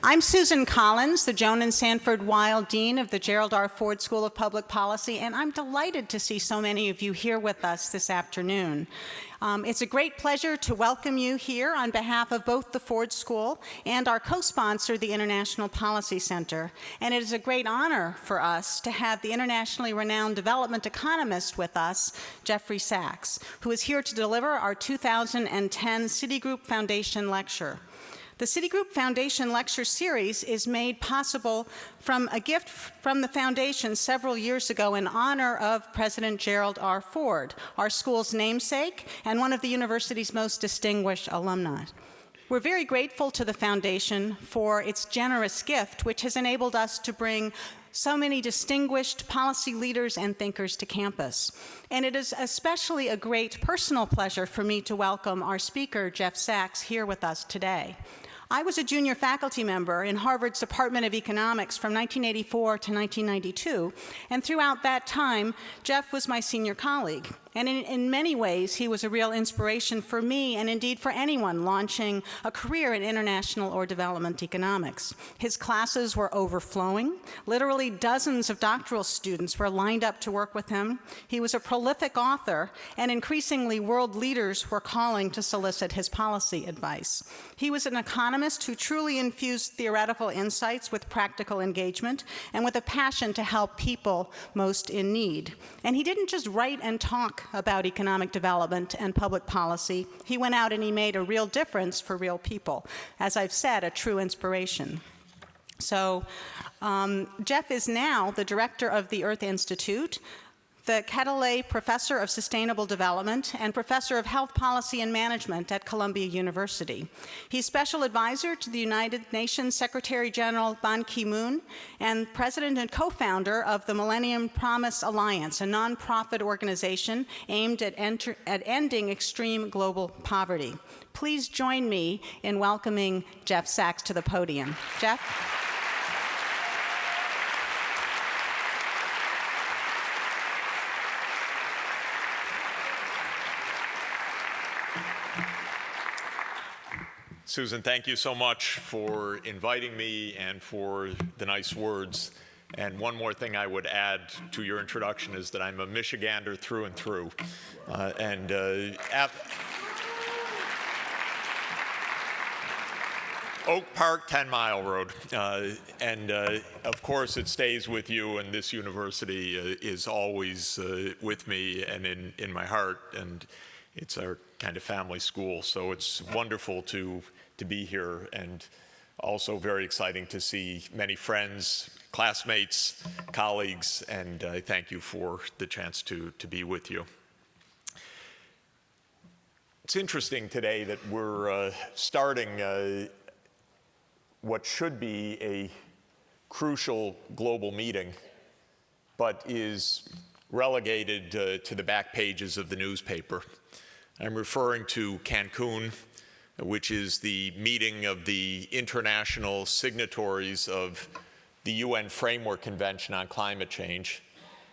I'm Susan Collins, the Joan and Sanford Weill Dean of the Gerald R. Ford School of Public Policy, and I'm delighted to see so many of you here with us this afternoon. It's a great pleasure to welcome you here on behalf of both the Ford School and our co-sponsor, the International Policy Center. And it is a great honor for us to have the internationally renowned development economist with us, Jeffrey Sachs, who is here to deliver our 2010 Citigroup Foundation Lecture. The Citigroup Foundation Lecture Series is made possible from a gift from the Foundation several years ago in honor of President Gerald R. Ford, our school's namesake and one of the university's most distinguished alumni. We're very grateful to the Foundation for its generous gift, which has enabled us to bring so many distinguished policy leaders and thinkers to campus. And it is especially a great personal pleasure for me to welcome our speaker, Jeff Sachs, here with us today. I was a junior faculty member in Harvard's Department of Economics from 1984 to 1992, and throughout that time, Jeff was my senior colleague. And in many ways, he was a real inspiration for me and indeed for anyone launching a career in international or development economics. His classes were overflowing. Literally dozens of doctoral students were lined up to work with him. He was a prolific author, and increasingly world leaders were calling to solicit his policy advice. He was an economist who truly infused theoretical insights with practical engagement and with a passion to help people most in need. And he didn't just write and talk about economic development and public policy. He went out and he made a real difference for real people. As I've said, a true inspiration. So Jeff is now the director of the Earth Institute, the Keteley Professor of Sustainable Development, and Professor of Health Policy and Management at Columbia University. He's Special Advisor to the United Nations Secretary General Ban Ki-moon and President and co-founder of the Millennium Promise Alliance, a nonprofit organization aimed at ending extreme global poverty. Please join me in welcoming Jeff Sachs to the podium. Jeff? Susan, thank you so much for inviting me and for the nice words. And one more thing I would add to your introduction is that I'm a Michigander through and through. Oak Park, 10 Mile Road. Of course, it stays with you, and this university is always with me and in my heart. And it's our kind of family school, so it's wonderful to be here, and also very exciting to see many friends, classmates, colleagues, and I thank you for the chance to be with you. It's interesting today that we're starting what should be a crucial global meeting, but is relegated to the back pages of the newspaper. I'm referring to Cancun, which is the meeting of the international signatories of the UN Framework Convention on Climate Change.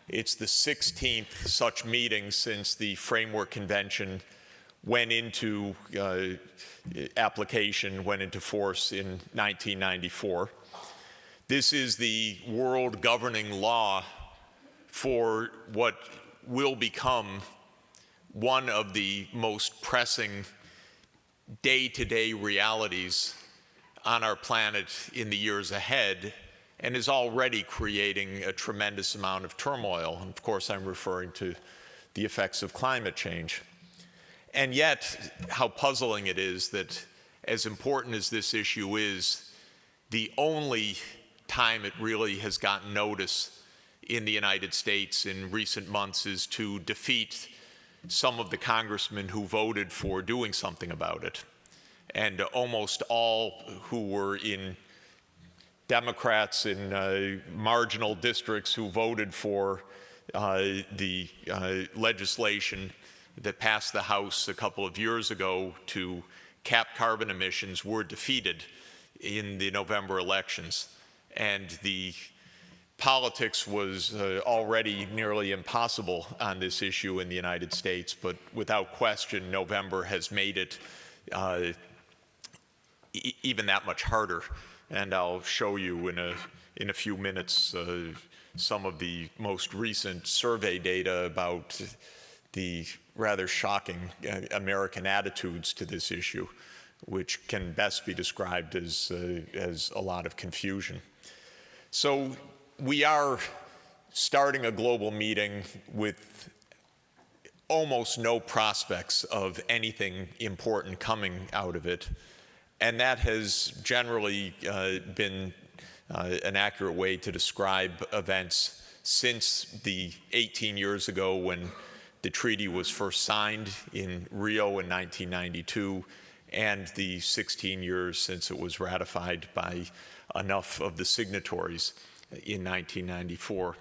It's the 16th such meeting since the Framework Convention went into application, went into force in 1994. This is the world governing law for what will become one of the most pressing day-to-day realities on our planet in the years ahead, and is already creating a tremendous amount of turmoil. And of course, I'm referring to the effects of climate change. And yet, how puzzling it is that, as important as this issue is, the only time it really has gotten notice in the United States in recent months is to defeat some of the congressmen who voted for doing something about it. And almost all who were in Democrats in marginal districts who voted for the legislation that passed the House a couple of years ago to cap carbon emissions were defeated in the November elections. And the politics was already nearly impossible on this issue in the United States, but without question, November has made it even that much harder. And I'll show you in a few minutes some of the most recent survey data about the rather shocking American attitudes to this issue, which can best be described as a lot of confusion. So we are starting a global meeting with almost no prospects of anything important coming out of it. And that has generally been an accurate way to describe events since the 18 years ago when the treaty was first signed in Rio in 1992, and the 16 years since it was ratified by enough of the signatories in 1994.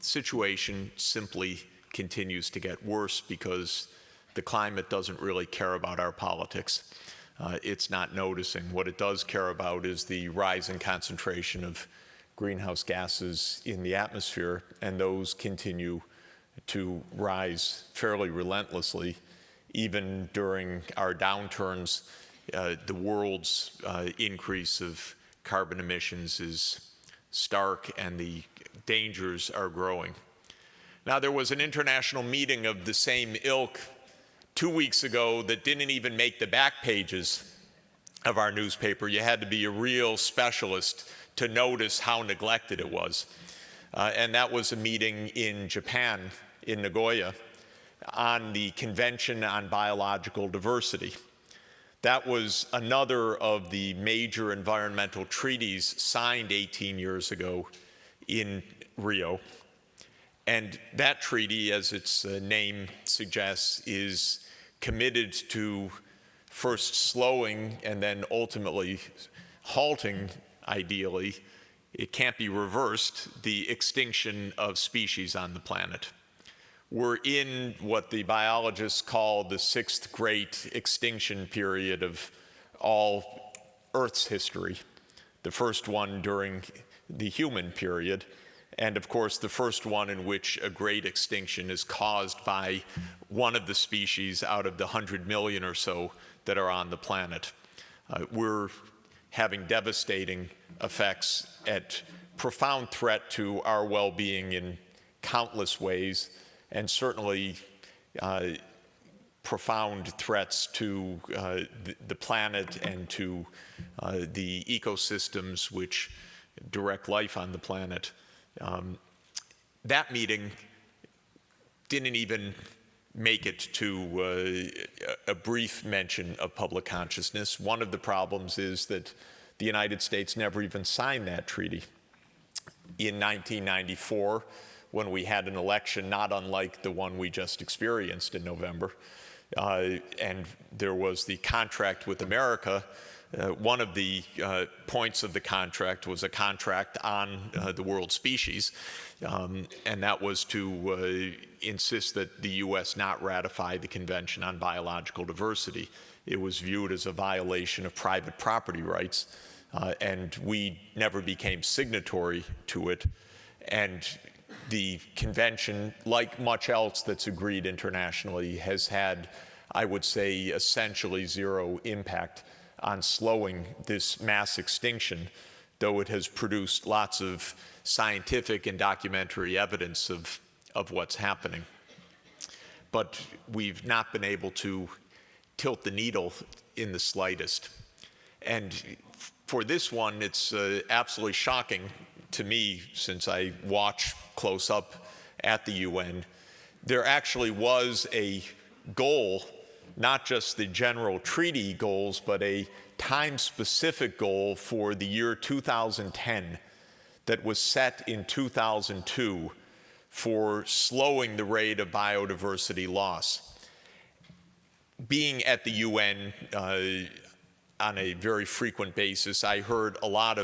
The situation simply continues to get worse because the climate doesn't really care about our politics. It's not noticing. What it does care about is the rising concentration of greenhouse gases in the atmosphere, and those continue to rise fairly relentlessly. Even during our downturns, the world's increase of carbon emissions is stark, and the dangers are growing. Now, there was an international meeting of the same ilk 2 weeks ago that didn't even make the back pages of our newspaper. You had to be a real specialist to notice how neglected it was. And that was a meeting in Japan, in Nagoya, on the Convention on Biological Diversity. That was another of the major environmental treaties signed 18 years ago in Rio. And that treaty, as its name suggests, is committed to first slowing and then ultimately halting, ideally, it can't be reversed, the extinction of species on the planet. We're in what the biologists call the sixth great extinction period of all Earth's history, the first one during the human period, and of course the first one in which a great extinction is caused by one of the species out of the 100 million or so that are on the planet. We're having devastating effects, at profound threat to our well-being in countless ways, and certainly profound threats to the planet and to the ecosystems which direct life on the planet. That meeting didn't even make it to a brief mention of public consciousness. One of the problems is that the United States never even signed that treaty. In 1994, when we had an election not unlike the one we just experienced in November, and there was the contract with America, one of the points of the contract was a contract on the world species, and that was to insist that the U.S. not ratify the Convention on Biological Diversity. It was viewed as a violation of private property rights, and we never became signatory to it. And the convention, like much else that's agreed internationally, has had, I would say, essentially zero impact on slowing this mass extinction, though it has produced lots of scientific and documentary evidence of what's happening. But we've not been able to tilt the needle in the slightest. And for this one, it's absolutely shocking to me, since I watch close up at the UN. There actually was a goal, not just the general treaty goals, but a time-specific goal for the year 2010 that was set in 2002 for slowing the rate of biodiversity loss. Being at the UN on a very frequent basis, I heard a lot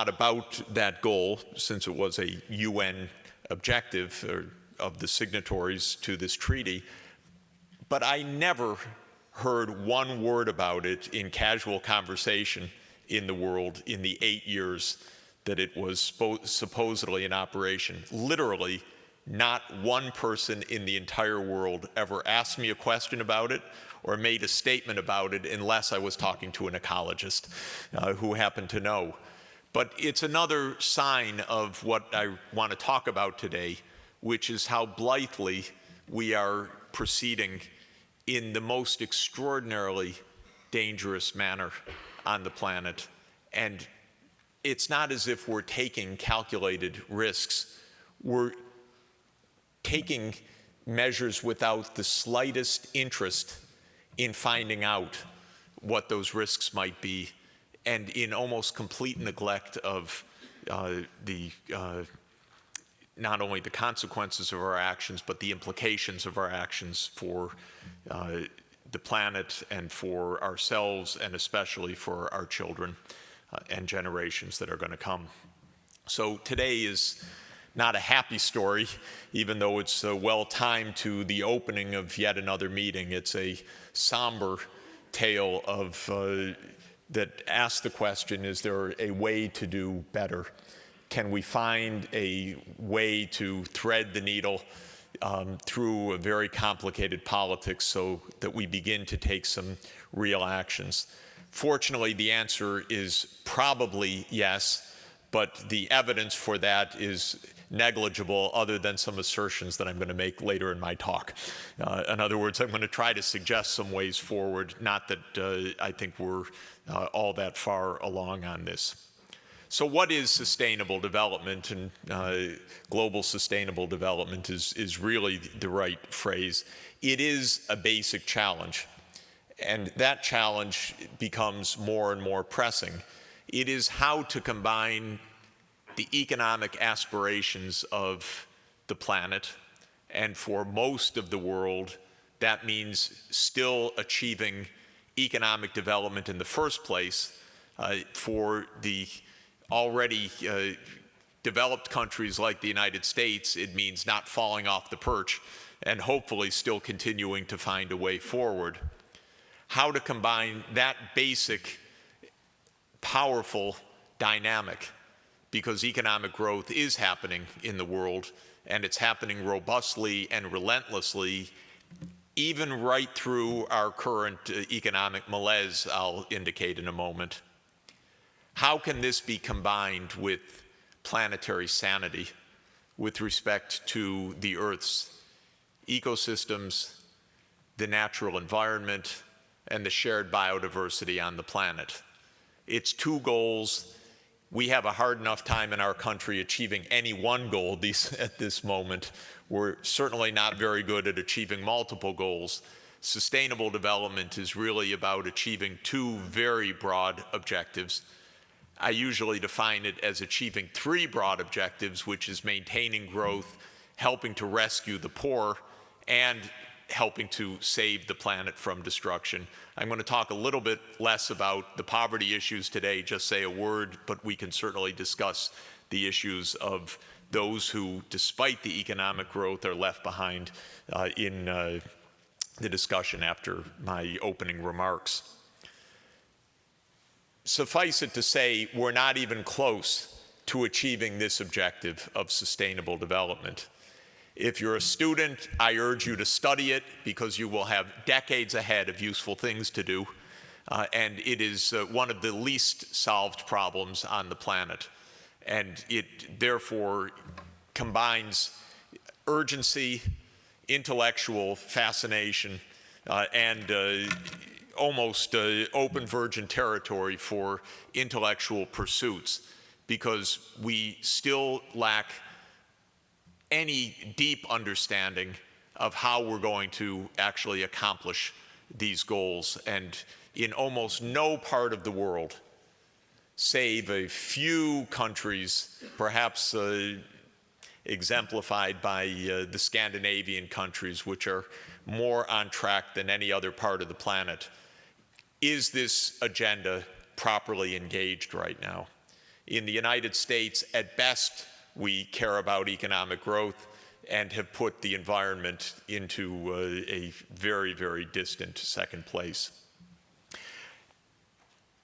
about that goal, since it was a UN objective of the signatories to this treaty, but I never heard one word about it in casual conversation in the world in the 8 years that it was supposedly in operation. Literally not one person in the entire world ever asked me a question about it or made a statement about it unless I was talking to an ecologist who happened to know. But it's another sign of what I want to talk about today, which is how blithely we are proceeding in the most extraordinarily dangerous manner on the planet. And it's not as if we're taking calculated risks. We're taking measures without the slightest interest in finding out what those risks might be, and in almost complete neglect of not only the consequences of our actions, but the implications of our actions for the planet and for ourselves, and especially for our children and generations that are going to come. So today is not a happy story, even though it's well-timed to the opening of yet another meeting. It's a somber tale of that asks the question, is there a way to do better? Can we find a way to thread the needle through a very complicated politics so that we begin to take some real actions? Fortunately, the answer is probably yes, but the evidence for that is negligible, other than some assertions that I'm going to make later in my talk. In other words, I'm going to try to suggest some ways forward, not that I think we're all that far along on this. So what is sustainable development? And global sustainable development is really the right phrase. It is a basic challenge, and that challenge becomes more and more pressing. It is how to combine the economic aspirations of the planet, and for most of the world, that means still achieving economic development in the first place. For the already developed countries like the United States, it means not falling off the perch and hopefully still continuing to find a way forward. How to combine that basic, powerful dynamic, because economic growth is happening in the world, and it's happening robustly and relentlessly, even right through our current economic malaise, I'll indicate in a moment. How can this be combined with planetary sanity with respect to the Earth's ecosystems, the natural environment, and the shared biodiversity on the planet? It's two goals. We have a hard enough time in our country achieving any one goal at this moment. We're certainly not very good at achieving multiple goals. Sustainable development is really about achieving two very broad objectives. I usually define it as achieving three broad objectives, which is maintaining growth, helping to rescue the poor, and helping to save the planet from destruction. I'm going to talk a little bit less about the poverty issues today, just say a word, but we can certainly discuss the issues of those who, despite the economic growth, are left behind in the discussion after my opening remarks. Suffice it to say, we're not even close to achieving this objective of sustainable development. If you're a student, I urge you to study it, because you will have decades ahead of useful things to do, and it is one of the least solved problems on the planet. And it therefore combines urgency, intellectual fascination, and almost open virgin territory for intellectual pursuits, because we still lack any deep understanding of how we're going to actually accomplish these goals. And in almost no part of the world, save a few countries, perhaps exemplified by the Scandinavian countries, which are more on track than any other part of the planet, is this agenda properly engaged right now. In the United States, at best, we care about economic growth and have put the environment into a very, very distant second place.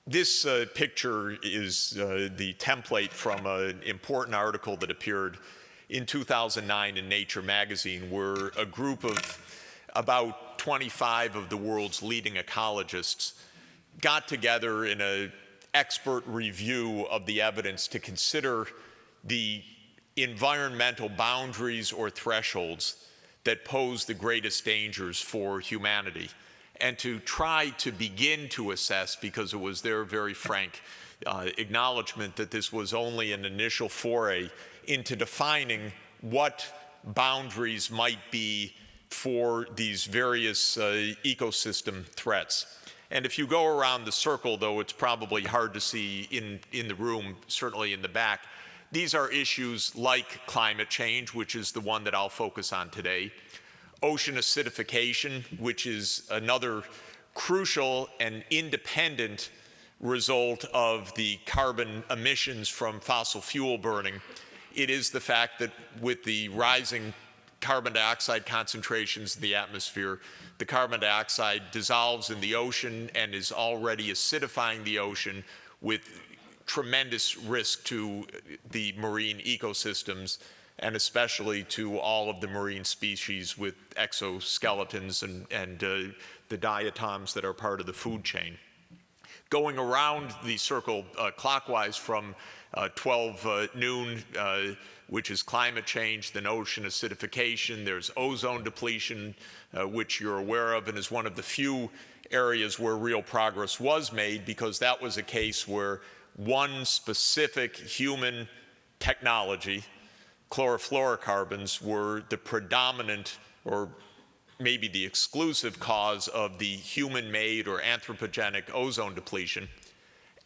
This picture is the template from an important article that appeared in 2009 in Nature magazine, where a group of about 25 of the world's leading ecologists got together in an expert review of the evidence to consider the environmental boundaries or thresholds that pose the greatest dangers for humanity, and to try to begin to assess, because it was their very frank acknowledgement that this was only an initial foray into defining what boundaries might be for these various ecosystem threats. And if you go around the circle, though it's probably hard to see in the room, certainly in the back, these are issues like climate change, which is the one that I'll focus on today, ocean acidification, which is another crucial and independent result of the carbon emissions from fossil fuel burning. It is the fact that with the rising carbon dioxide concentrations in the atmosphere, the carbon dioxide dissolves in the ocean and is already acidifying the ocean with tremendous risk to the marine ecosystems, and especially to all of the marine species with exoskeletons and the diatoms that are part of the food chain. Going around the circle clockwise from 12 noon, which is climate change, then ocean acidification, there's ozone depletion, which you're aware of and is one of the few areas where real progress was made, because that was a case where one specific human technology, chlorofluorocarbons, were the predominant or maybe the exclusive cause of the human-made or anthropogenic ozone depletion,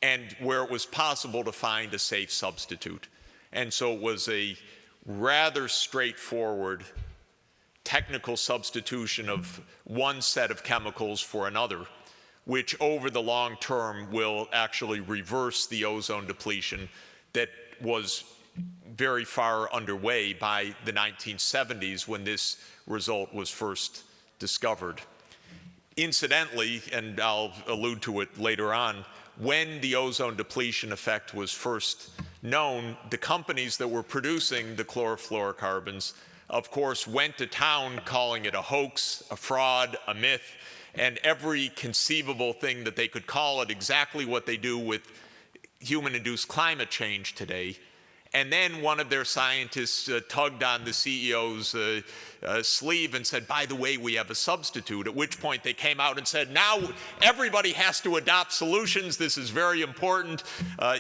and where it was possible to find a safe substitute. And so it was a rather straightforward technical substitution of one set of chemicals for another, which over the long term will actually reverse the ozone depletion that was very far underway by the 1970s when this result was first discovered. Incidentally, and I'll allude to it later on, when the ozone depletion effect was first known, the companies that were producing the chlorofluorocarbons, of course, went to town calling it a hoax, a fraud, a myth, and every conceivable thing that they could call it, exactly what they do with human-induced climate change today. And then one of their scientists tugged on the CEO's sleeve and said, by the way, we have a substitute, at which point they came out and said, now everybody has to adopt solutions, this is very important,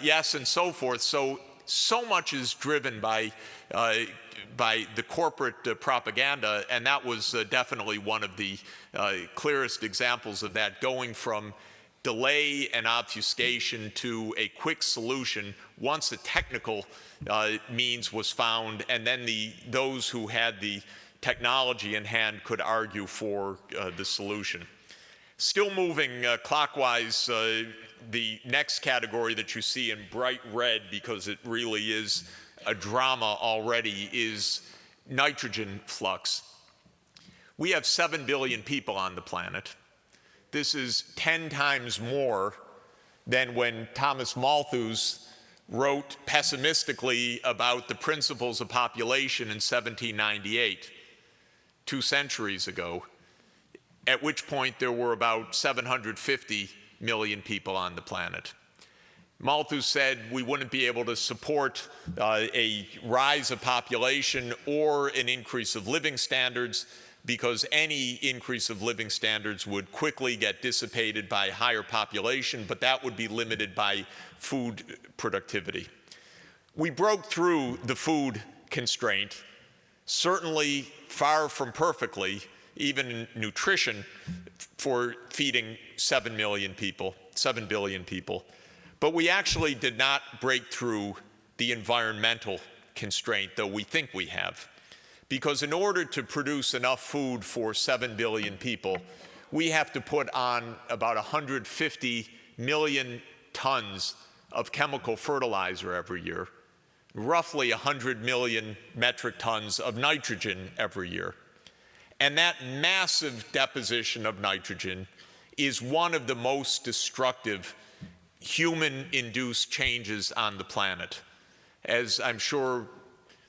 yes, and so forth. So much is driven by the corporate propaganda, and that was definitely one of the clearest examples of that, going from delay and obfuscation to a quick solution once a technical means was found, and then those who had the technology in hand could argue for the solution. Still moving clockwise, the next category that you see in bright red, because it really is a drama already, is nitrogen flux. We have 7 billion people on the planet. This is 10 times more than when Thomas Malthus wrote pessimistically about the principles of population in 1798, 2 centuries ago, at which point there were about 750 million people on the planet. Malthus said we wouldn't be able to support a rise of population or an increase of living standards, because any increase of living standards would quickly get dissipated by higher population, but that would be limited by food productivity. We broke through the food constraint, certainly far from perfectly, even in nutrition, for feeding 7 billion people. But we actually did not break through the environmental constraint, though we think we have. Because in order to produce enough food for 7 billion people, we have to put on about 150 million tons of chemical fertilizer every year, roughly 100 million metric tons of nitrogen every year. And that massive deposition of nitrogen is one of the most destructive human-induced changes on the planet. As I'm sure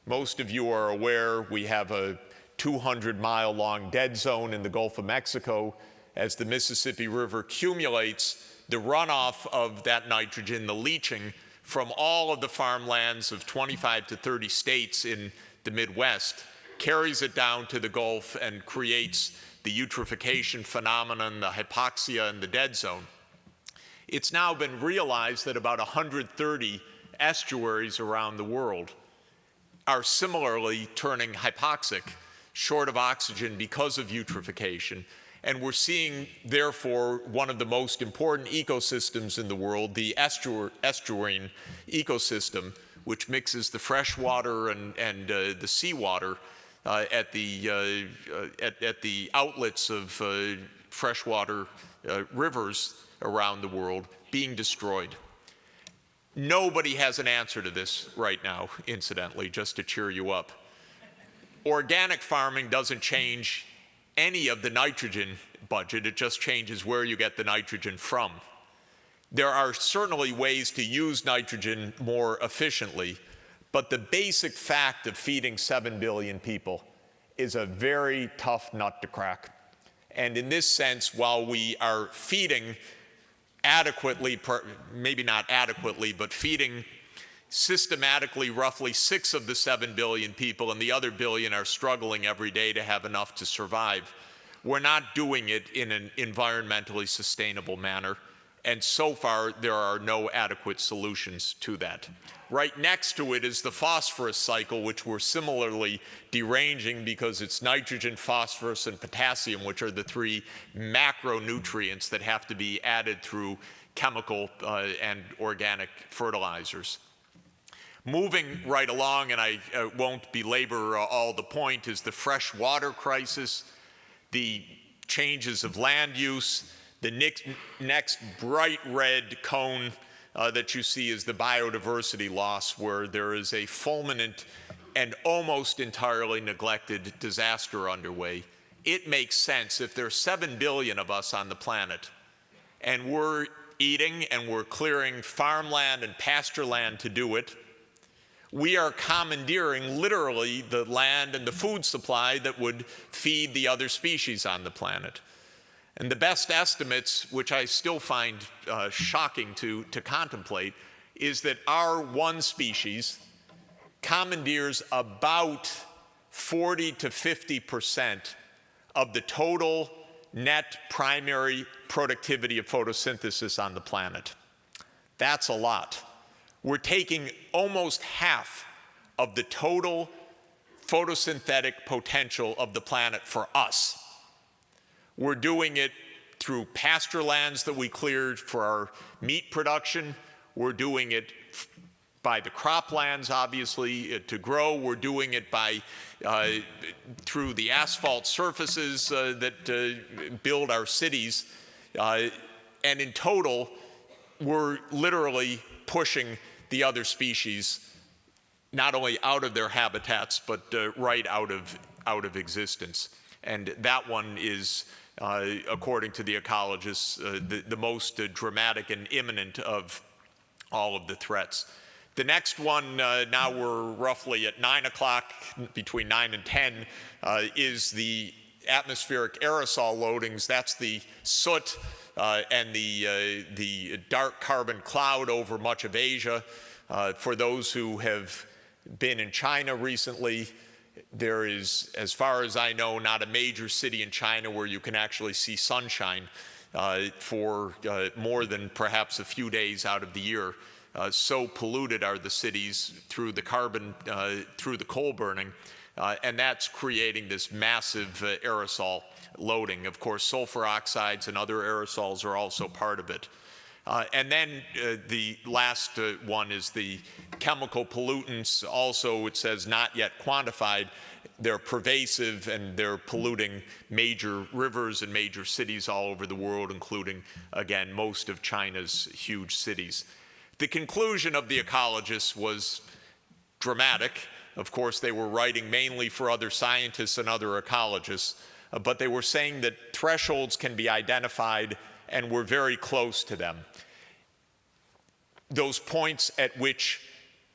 Most of you are aware we have a 200-mile-long dead zone in the Gulf of Mexico. As the Mississippi River accumulates, the runoff of that nitrogen, the leaching from all of the farmlands of 25 to 30 states in the Midwest, carries it down to the Gulf and creates the eutrophication phenomenon, the hypoxia, and the dead zone. It's now been realized that about 130 estuaries around the world are similarly turning hypoxic, short of oxygen because of eutrophication. And we're seeing, therefore, one of the most important ecosystems in the world, the estuarine ecosystem, which mixes the fresh water and the seawater at the outlets of freshwater rivers around the world, being destroyed. Nobody has an answer to this right now, incidentally, just to cheer you up. Organic farming doesn't change any of the nitrogen budget, it just changes where you get the nitrogen from. There are certainly ways to use nitrogen more efficiently, but the basic fact of feeding 7 billion people is a very tough nut to crack. And in this sense, while we are feeding adequately, maybe not adequately, but feeding systematically roughly 6 of the 7 billion people, and the other billion are struggling every day to have enough to survive, we're not doing it in an environmentally sustainable manner. And so far, there are no adequate solutions to that. Right next to it is the phosphorus cycle, which we're similarly deranging because it's nitrogen, phosphorus, and potassium, which are the 3 macronutrients that have to be added through chemical and organic fertilizers. Moving right along, and I won't belabor all the point, is the fresh water crisis, the changes of land use. The next bright red cone that you see is the biodiversity loss, where there is a fulminant and almost entirely neglected disaster underway. It makes sense if there's 7 billion of us on the planet, and we're eating and we're clearing farmland and pasture land to do it, we are commandeering literally the land and the food supply that would feed the other species on the planet. And the best estimates, which I still find shocking to contemplate, is that our one species commandeers about 40 to 50% of the total net primary productivity of photosynthesis on the planet. That's a lot. We're taking almost half of the total photosynthetic potential of the planet for us. We're doing it through pasture lands that we cleared for our meat production. We're doing it by the croplands, obviously, to grow. We're doing it by through the asphalt surfaces that build our cities. And in total, we're literally pushing the other species not only out of their habitats, but right out of existence. And that one is, according to the ecologists, the most dramatic and imminent of all of the threats. The next one, now we're roughly at 9 o'clock, between 9 and 10, is the atmospheric aerosol loadings. That's the soot and the dark carbon cloud over much of Asia. For those who have been in China recently, there is, as far as I know, not a major city in China where you can actually see sunshine for more than perhaps a few days out of the year. So polluted are the cities through the carbon, through the coal burning, and that's creating this massive aerosol loading. Of course, sulfur oxides and other aerosols are also part of it. And then the last one is the chemical pollutants. Also, it says not yet quantified. They're pervasive and they're polluting major rivers and major cities all over the world, including, again, most of China's huge cities. The conclusion of the ecologists was dramatic. Of course, they were writing mainly for other scientists and other ecologists, but they were saying that thresholds can be identified and we're very close to them. Those points at which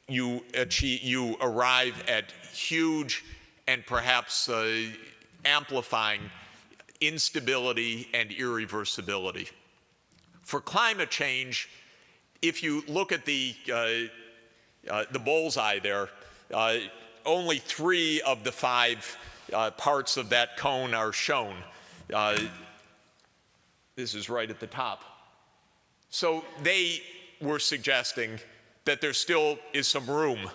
you arrive at huge and perhaps amplifying instability and irreversibility. For climate change, if you look at the bullseye there, only 3 of the 5 parts of that cone are shown. This is right at the top. So they were suggesting that there still is some room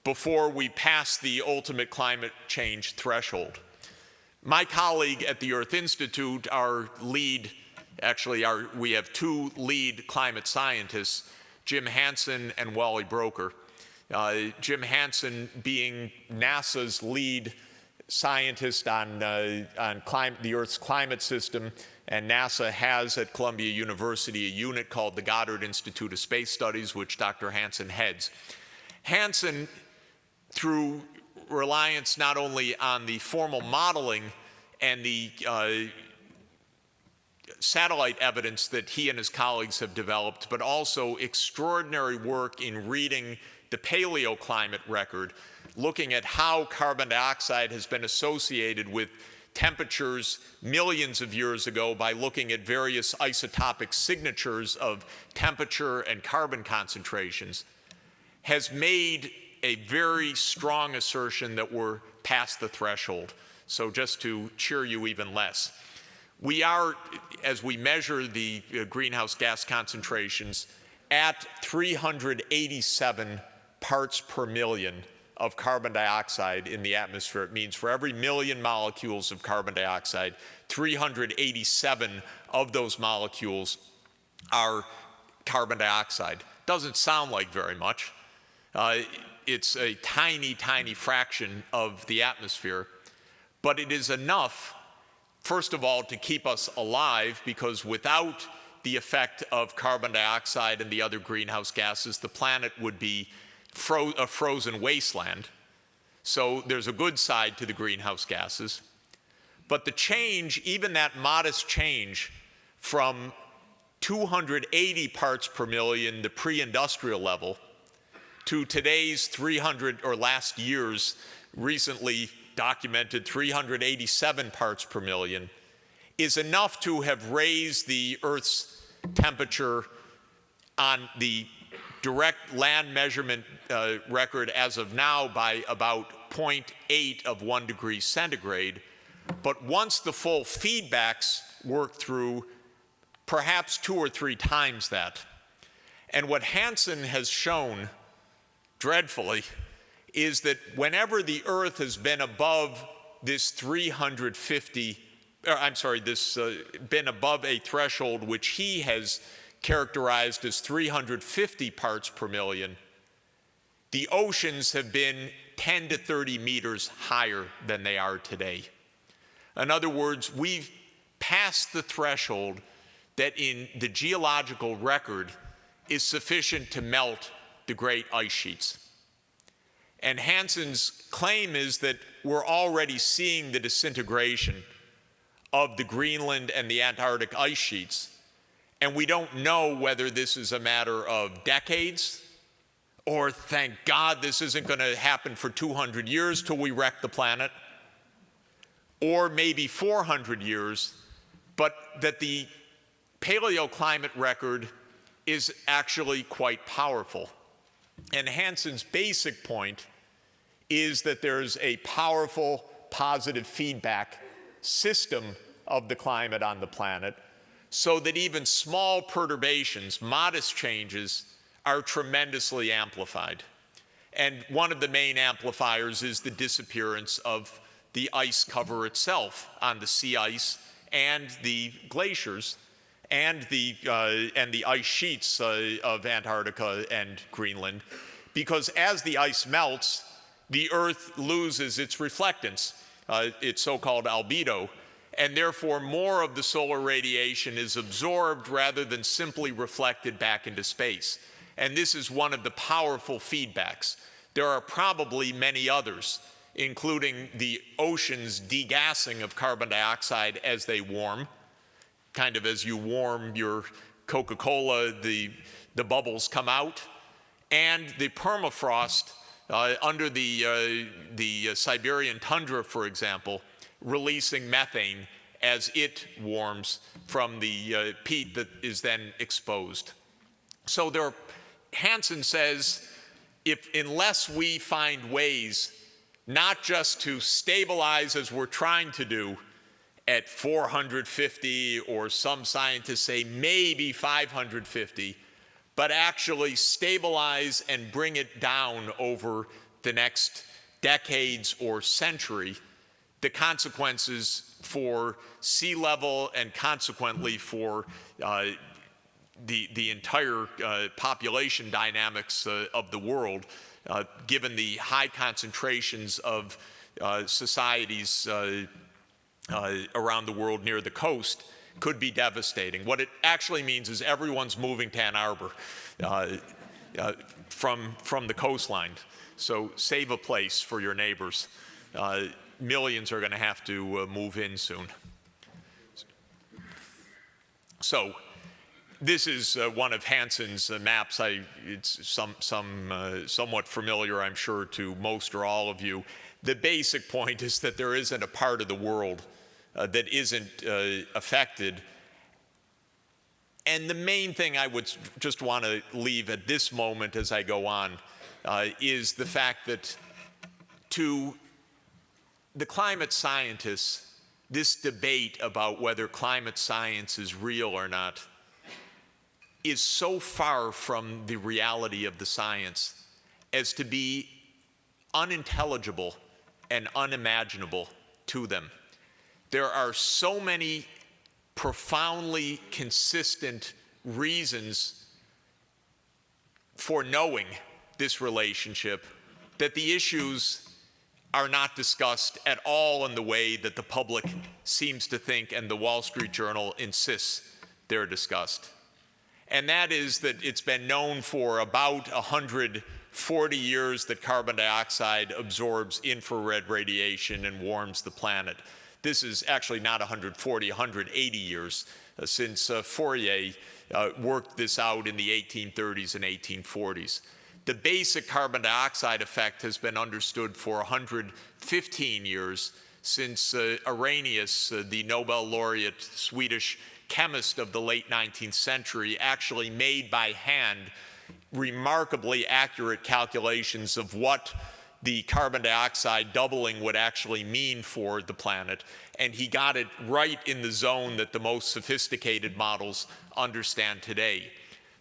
before we pass the ultimate climate change threshold. My colleague at the Earth Institute, we have 2 lead climate scientists, Jim Hansen and Wally Broecker. Jim Hansen being NASA's lead scientist on the Earth's climate system, and NASA has at Columbia University a unit called the Goddard Institute of Space Studies, which Dr. Hansen heads. Hansen, through reliance not only on the formal modeling and the satellite evidence that he and his colleagues have developed, but also extraordinary work in reading the paleoclimate record, looking at how carbon dioxide has been associated with temperatures millions of years ago by looking at various isotopic signatures of temperature and carbon concentrations, has made a very strong assertion that we're past the threshold. So just to cheer you even less. We are, as we measure the greenhouse gas concentrations, at 387 parts per million of carbon dioxide in the atmosphere. It means for every million molecules of carbon dioxide, 387 of those molecules are carbon dioxide. Doesn't sound like very much. It's a tiny, tiny fraction of the atmosphere, but it is enough, first of all, to keep us alive, because without the effect of carbon dioxide and the other greenhouse gases, the planet would be a frozen wasteland. So there's a good side to the greenhouse gases. But the change, even that modest change from 280 parts per million, the pre-industrial level, to today's 300, or last year's recently documented 387 parts per million, is enough to have raised the Earth's temperature on the direct land measurement record as of now by about 0.8 of 1 degree centigrade. But once the full feedbacks work through, perhaps 2 or 3 times that. And what Hansen has shown, dreadfully, is that whenever the Earth has been above this been above a threshold which he has characterized as 350 parts per million, the oceans have been 10 to 30 meters higher than they are today. In other words, we've passed the threshold that in the geological record is sufficient to melt the great ice sheets. And Hansen's claim is that we're already seeing the disintegration of the Greenland and the Antarctic ice sheets. And we don't know whether this is a matter of decades, or thank God this isn't going to happen for 200 years till we wreck the planet, or maybe 400 years, but that the paleoclimate record is actually quite powerful. And Hansen's basic point is that there's a powerful positive feedback system of the climate on the planet, so that even small perturbations, modest changes, are tremendously amplified. And one of the main amplifiers is the disappearance of the ice cover itself on the sea ice and the glaciers and the ice sheets of Antarctica and Greenland. Because as the ice melts, the Earth loses its reflectance, its so-called albedo, and therefore more of the solar radiation is absorbed rather than simply reflected back into space. And this is one of the powerful feedbacks. There are probably many others, including the ocean's degassing of carbon dioxide as they warm. Kind of as you warm your Coca-Cola, the bubbles come out. and the permafrost under the Siberian tundra, for example, releasing methane as it warms from the peat that is then exposed. So Hansen says, unless we find ways not just to stabilize, as we're trying to do, at 450, or some scientists say maybe 550, but actually stabilize and bring it down over the next decades or century, the consequences for sea level and consequently for the entire population dynamics of the world, given the high concentrations of societies around the world near the coast, could be devastating. What it actually means is everyone's moving to Ann Arbor from the coastline. So save a place for your neighbors. Millions are going to have to move in soon. So this is one of Hansen's maps. It's somewhat familiar, I'm sure, to most or all of you. The basic point is that there isn't a part of the world that isn't affected. And the main thing I would just want to leave at this moment as I go on is the fact that to the climate scientists, this debate about whether climate science is real or not is so far from the reality of the science as to be unintelligible and unimaginable to them. There are so many profoundly consistent reasons for knowing this relationship that the issues are not discussed at all in the way that the public seems to think and the Wall Street Journal insists they're discussed. And that is that it's been known for about 140 years that carbon dioxide absorbs infrared radiation and warms the planet. This is actually not 140, 180 years since Fourier worked this out in the 1830s and 1840s. The basic carbon dioxide effect has been understood for 115 years since Arrhenius, the Nobel laureate Swedish chemist of the late 19th century, actually made by hand remarkably accurate calculations of what the carbon dioxide doubling would actually mean for the planet. And he got it right in the zone that the most sophisticated models understand today.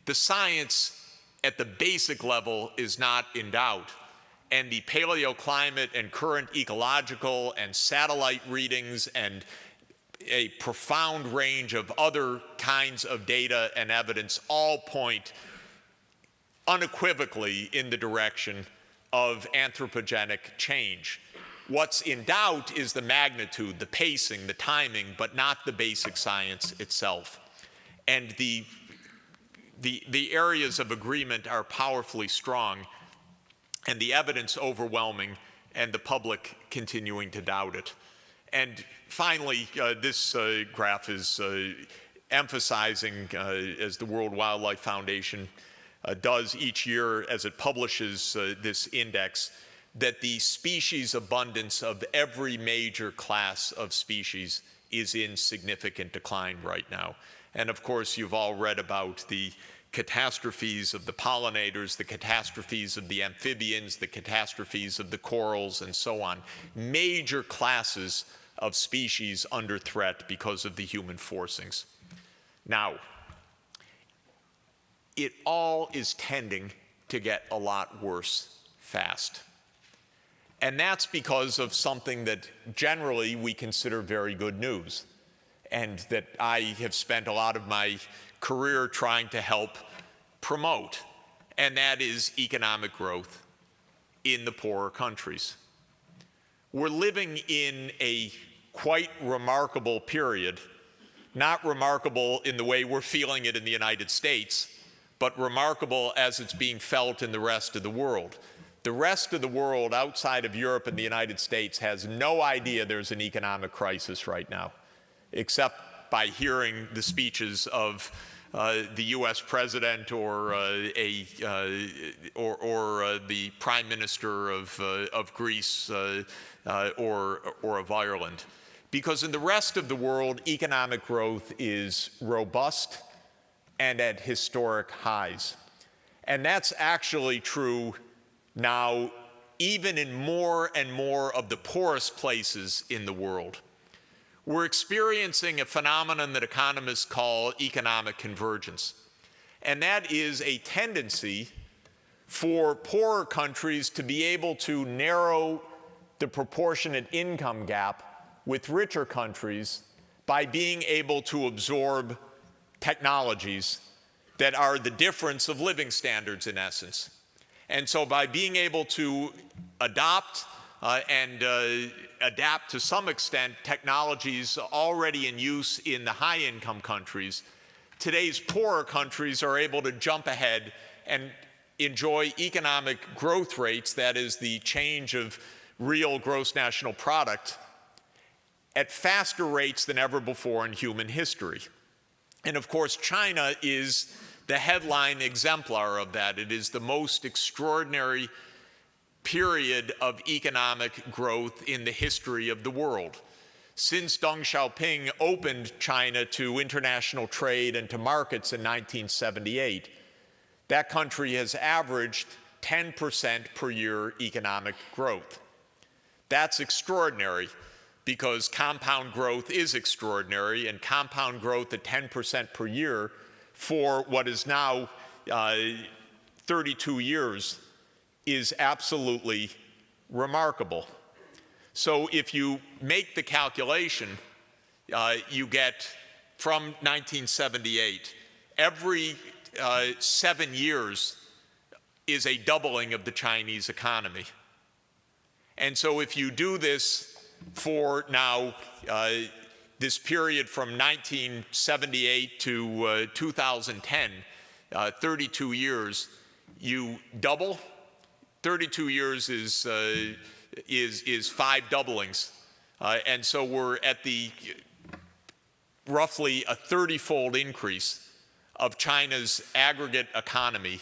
The science at the basic level is not in doubt. And the paleoclimate and current ecological and satellite readings and a profound range of other kinds of data and evidence all point unequivocally in the direction of anthropogenic change. What's in doubt is the magnitude, the pacing, the timing, but not the basic science itself. And the areas of agreement are powerfully strong, and the evidence overwhelming, and the public continuing to doubt it. And finally, this graph is emphasizing, as the World Wildlife Foundation does each year as it publishes this index, that the species abundance of every major class of species is in significant decline right now. And of course, you've all read about the catastrophes of the pollinators, the catastrophes of the amphibians, the catastrophes of the corals, and so on. Major classes of species under threat because of the human forcings. Now, it all is tending to get a lot worse fast. And that's because of something that generally we consider very good news, and that I have spent a lot of my career trying to help promote, and that is economic growth in the poorer countries. We're living in a quite remarkable period, not remarkable in the way we're feeling it in the United States, but remarkable as it's being felt in the rest of the world. The rest of the world outside of Europe and the United States has no idea there's an economic crisis right now, except by hearing the speeches of the U.S. president or the prime minister of Greece or of Ireland. Because in the rest of the world, economic growth is robust and at historic highs. And that's actually true now even in more and more of the poorest places in the world. We're experiencing a phenomenon that economists call economic convergence. And that is a tendency for poorer countries to be able to narrow the proportionate income gap with richer countries by being able to absorb technologies that are the difference of living standards in essence. And so by being able to adopt and adapt to some extent technologies already in use in the high-income countries, today's poorer countries are able to jump ahead and enjoy economic growth rates, that is the change of real gross national product, at faster rates than ever before in human history. And of course, China is the headline exemplar of that. It is the most extraordinary period of economic growth in the history of the world. Since Deng Xiaoping opened China to international trade and to markets in 1978, that country has averaged 10% per year economic growth. That's extraordinary because compound growth is extraordinary, and compound growth at 10% per year for what is now 32 years is absolutely remarkable. So if you make the calculation, you get from 1978, every 7 years is a doubling of the Chinese economy. And so if you do this for now, this period from 1978 to 2010, 32 years, you double. 32 years is 5 doublings. And so we're at the roughly a 30-fold increase of China's aggregate economy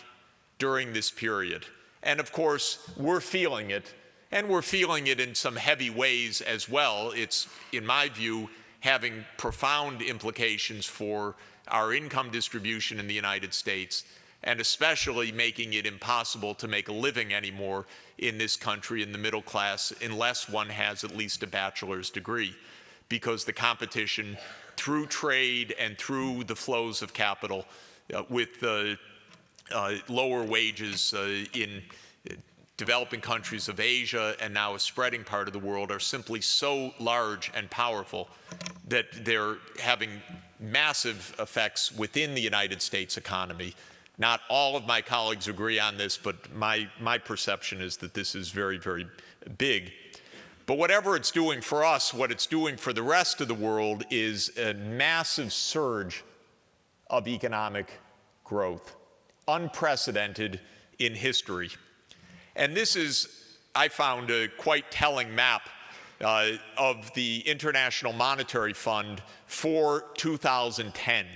during this period. And of course, we're feeling it, and we're feeling it in some heavy ways as well. It's, in my view, having profound implications for our income distribution in the United States, and especially making it impossible to make a living anymore in this country in the middle class unless one has at least a bachelor's degree, because the competition through trade and through the flows of capital with lower wages in developing countries of Asia and now a spreading part of the world are simply so large and powerful that they're having massive effects within the United States economy. Not all of my colleagues agree on this, but my perception is that this is very, very big. But whatever it's doing for us, what it's doing for the rest of the world is a massive surge of economic growth, unprecedented in history. And this is, I found, a quite telling map of the International Monetary Fund for 2010.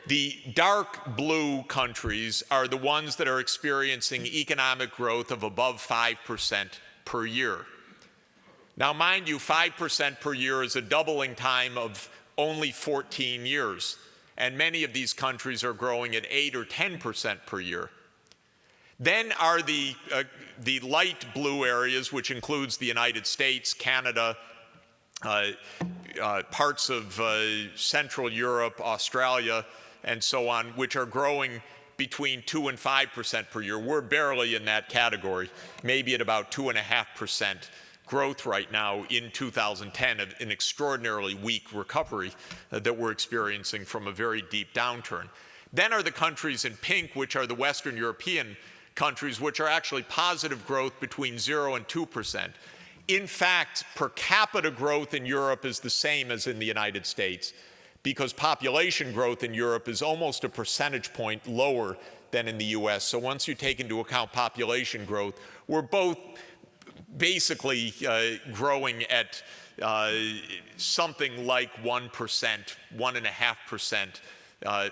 The dark blue countries are the ones that are experiencing economic growth of above 5% per year. Now, mind you, 5% per year is a doubling time of only 14 years, and many of these countries are growing at 8 or 10% per year. Then are the light blue areas, which includes the United States, Canada, parts of Central Europe, Australia, and so on, which are growing between 2 and 5% per year. We're barely in that category, maybe at about 2.5% growth right now in 2010, an extraordinarily weak recovery that we're experiencing from a very deep downturn. Then are the countries in pink, which are the Western European countries, which are actually positive growth between 0 and 2%. In fact, per capita growth in Europe is the same as in the United States, because population growth in Europe is almost a percentage point lower than in the US. So once you take into account population growth, we're both basically growing at something like 1%, 1.5%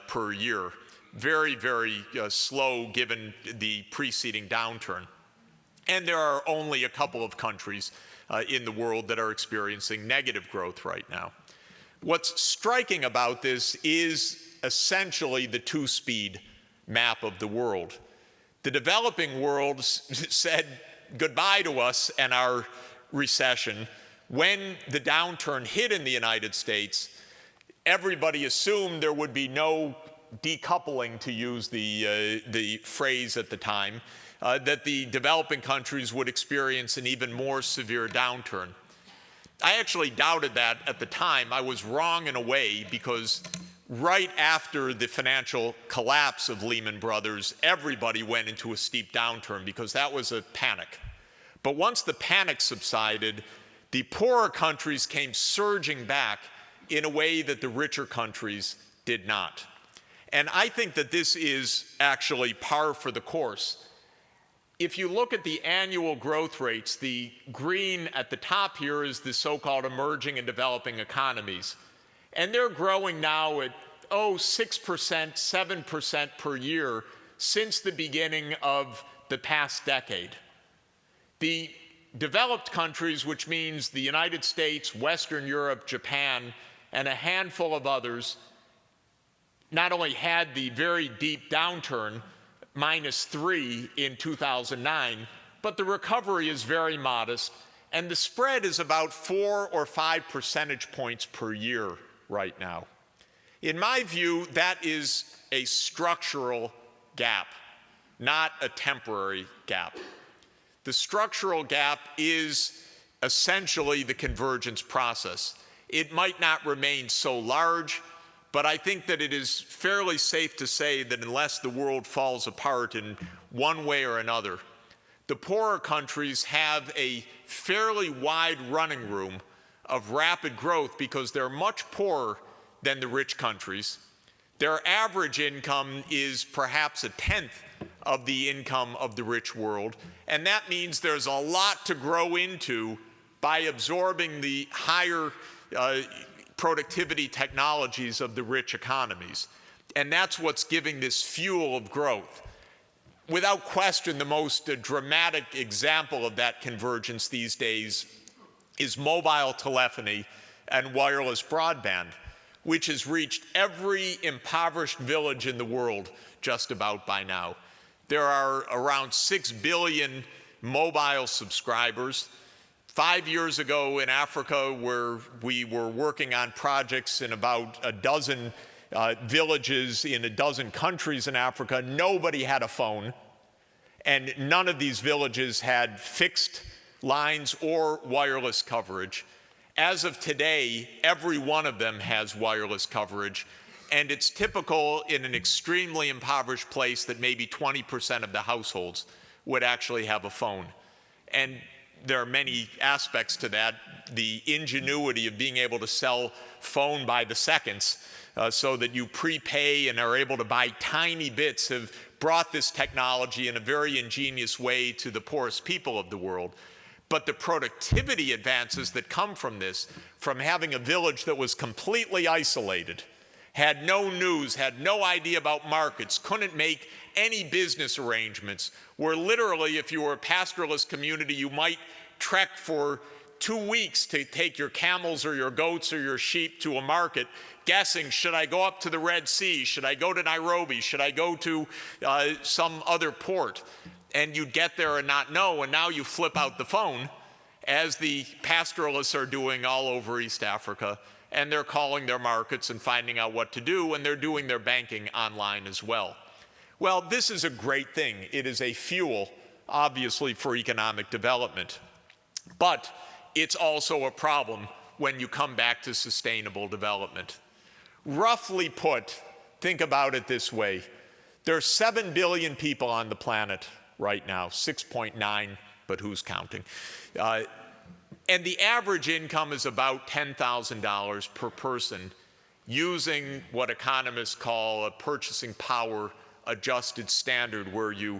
per year. Very, very slow given the preceding downturn. And there are only a couple of countries in the world that are experiencing negative growth right now. What's striking about this is essentially the two-speed map of the world. The developing world said goodbye to us and our recession. When the downturn hit in the United States, everybody assumed there would be no decoupling, to use the phrase at the time, that the developing countries would experience an even more severe downturn. I actually doubted that at the time. I was wrong in a way, because right after the financial collapse of Lehman Brothers, everybody went into a steep downturn because that was a panic. But once the panic subsided, the poorer countries came surging back in a way that the richer countries did not. And I think that this is actually par for the course. If you look at the annual growth rates, the green at the top here is the so-called emerging and developing economies. And they're growing now at, 6%, 7% per year since the beginning of the past decade. The developed countries, which means the United States, Western Europe, Japan, and a handful of others, not only had the very deep downturn, -3 in 2009, but the recovery is very modest, and the spread is about 4 or 5 percentage points per year right now. In my view, that is a structural gap, not a temporary gap. The structural gap is essentially the convergence process. It might not remain so large, but I think that it is fairly safe to say that unless the world falls apart in one way or another, the poorer countries have a fairly wide running room of rapid growth because they're much poorer than the rich countries. Their average income is perhaps 1/10 of the income of the rich world, and that means there's a lot to grow into by absorbing the higher productivity technologies of the rich economies. And that's what's giving this fuel of growth. Without question, the most dramatic example of that convergence these days is mobile telephony and wireless broadband, which has reached every impoverished village in the world just about by now. There are around 6 billion mobile subscribers. 5 years ago in Africa, where we were working on projects in about a dozen villages in a dozen countries in Africa, nobody had a phone, and none of these villages had fixed lines or wireless coverage. As of today, every one of them has wireless coverage, and it's typical in an extremely impoverished place that maybe 20% of the households would actually have a phone. And there are many aspects to that. The ingenuity of being able to sell phone by the seconds so that you prepay and are able to buy tiny bits have brought this technology in a very ingenious way to the poorest people of the world. But the productivity advances that come from this, from having a village that was completely isolated, had no news, had no idea about markets, couldn't make any business arrangements, where literally, if you were a pastoralist community, you might trek for 2 weeks to take your camels or your goats or your sheep to a market, guessing, should I go up to the Red Sea? Should I go to Nairobi? Should I go to some other port? And you'd get there and not know, and now you flip out the phone, as the pastoralists are doing all over East Africa, and they're calling their markets and finding out what to do, and they're doing their banking online as well. Well, this is a great thing. It is a fuel, obviously, for economic development. But it's also a problem when you come back to sustainable development. Roughly put, think about it this way. There are 7 billion people on the planet right now, 6.9, but who's counting? And the average income is about $10,000 per person, using what economists call a purchasing power adjusted standard, where you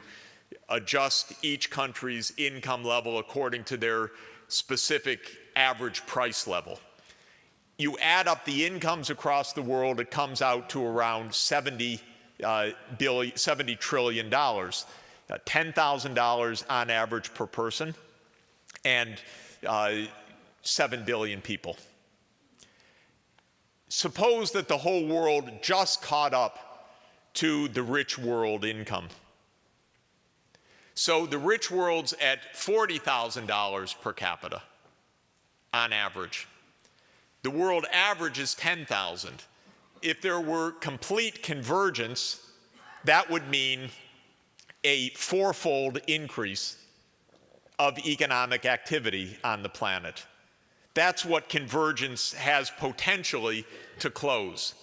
adjust each country's income level according to their specific average price level. you add up the incomes across the world, it comes out to around $70 trillion, $10,000 on average per person, and 7 billion people. Suppose that the whole world just caught up to the rich world income. So the rich world's at $40,000 per capita on average. The world average is 10,000. If there were complete convergence, that would mean a fourfold increase of economic activity on the planet. That's what convergence has potentially to close.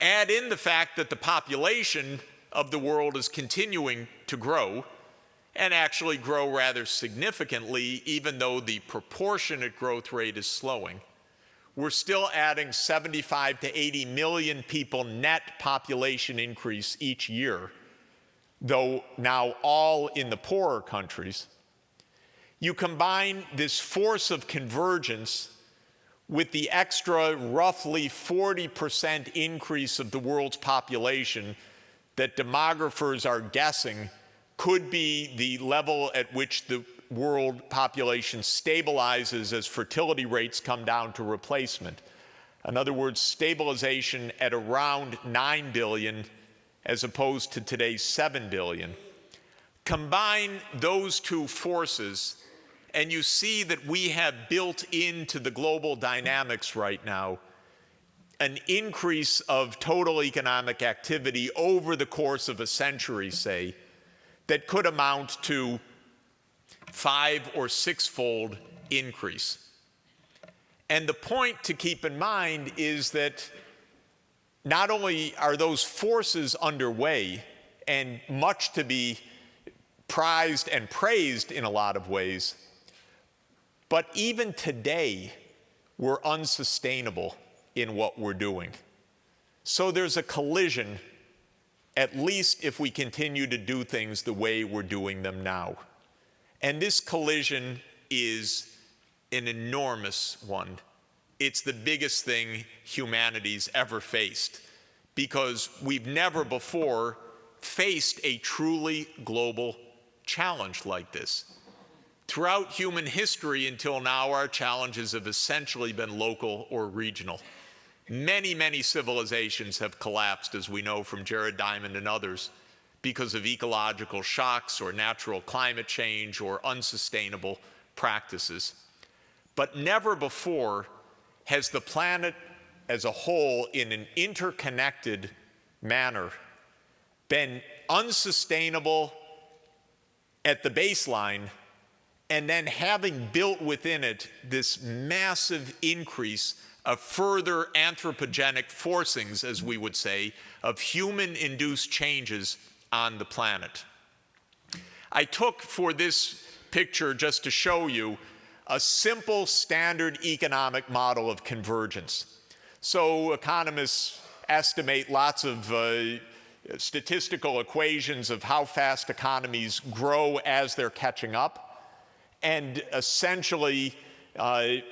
Add in the fact that the population of the world is continuing to grow, and actually grow rather significantly, even though the proportionate growth rate is slowing. We're still adding 75 to 80 million people net population increase each year, though now all in the poorer countries. You combine this force of convergence with the extra roughly 40% increase of the world's population that demographers are guessing could be the level at which the world population stabilizes as fertility rates come down to replacement. In other words, stabilization at around 9 billion as opposed to today's 7 billion. Combine those two forces and you see that we have built into the global dynamics right now an increase of total economic activity over the course of a century, say, that could amount to 5 or 6-fold increase. And the point to keep in mind is that not only are those forces underway and much to be prized and praised in a lot of ways, but even today, we're unsustainable in what we're doing. So there's a collision, at least if we continue to do things the way we're doing them now. And this collision is an enormous one. It's the biggest thing humanity's ever faced, because we've never before faced a truly global challenge like this. Throughout human history until now, our challenges have essentially been local or regional. Many, many civilizations have collapsed, as we know from Jared Diamond and others, because of ecological shocks or natural climate change or unsustainable practices. But never before has the planet as a whole, in an interconnected manner, been unsustainable at the baseline, and then having built within it this massive increase of further anthropogenic forcings, as we would say, of human-induced changes on the planet. I took for this picture, just to show you, a simple standard economic model of convergence. So economists estimate lots of statistical equations of how fast economies grow as they're catching up. And essentially, an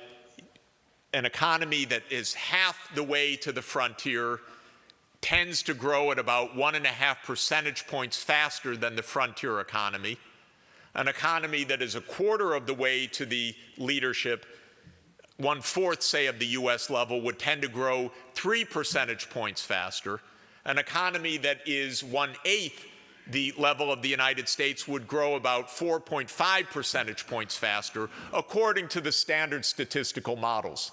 economy that is half the way to the frontier tends to grow at about 1.5 percentage points faster than the frontier economy. An economy that is a quarter of the way to the leadership, 1/4, say, of the US level, would tend to grow 3 percentage points faster. An economy that is 1/8 the level of the United States would grow about 4.5 percentage points faster, according to the standard statistical models.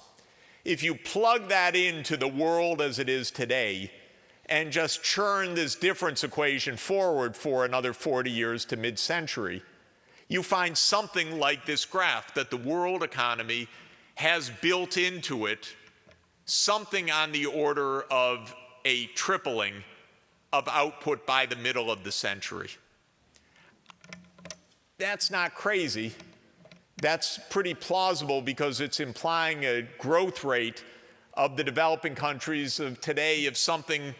If you plug that into the world as it is today and just churn this difference equation forward for another 40 years to mid-century, you find something like this graph, that the world economy has built into it something on the order of a tripling of output by the middle of the century. That's not crazy. That's pretty plausible, because it's implying a growth rate of the developing countries of today of something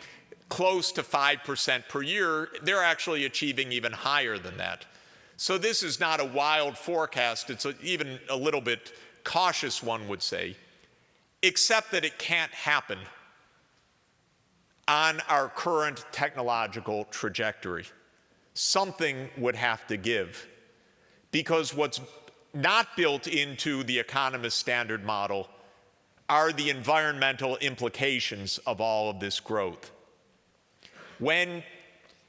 close to 5% per year. They're actually achieving even higher than that. So this is not a wild forecast. It's even a little bit cautious, one would say. except that it can't happen on our current technological trajectory. Something would have to give, because what's not built into the economist standard model are the environmental implications of all of this growth. When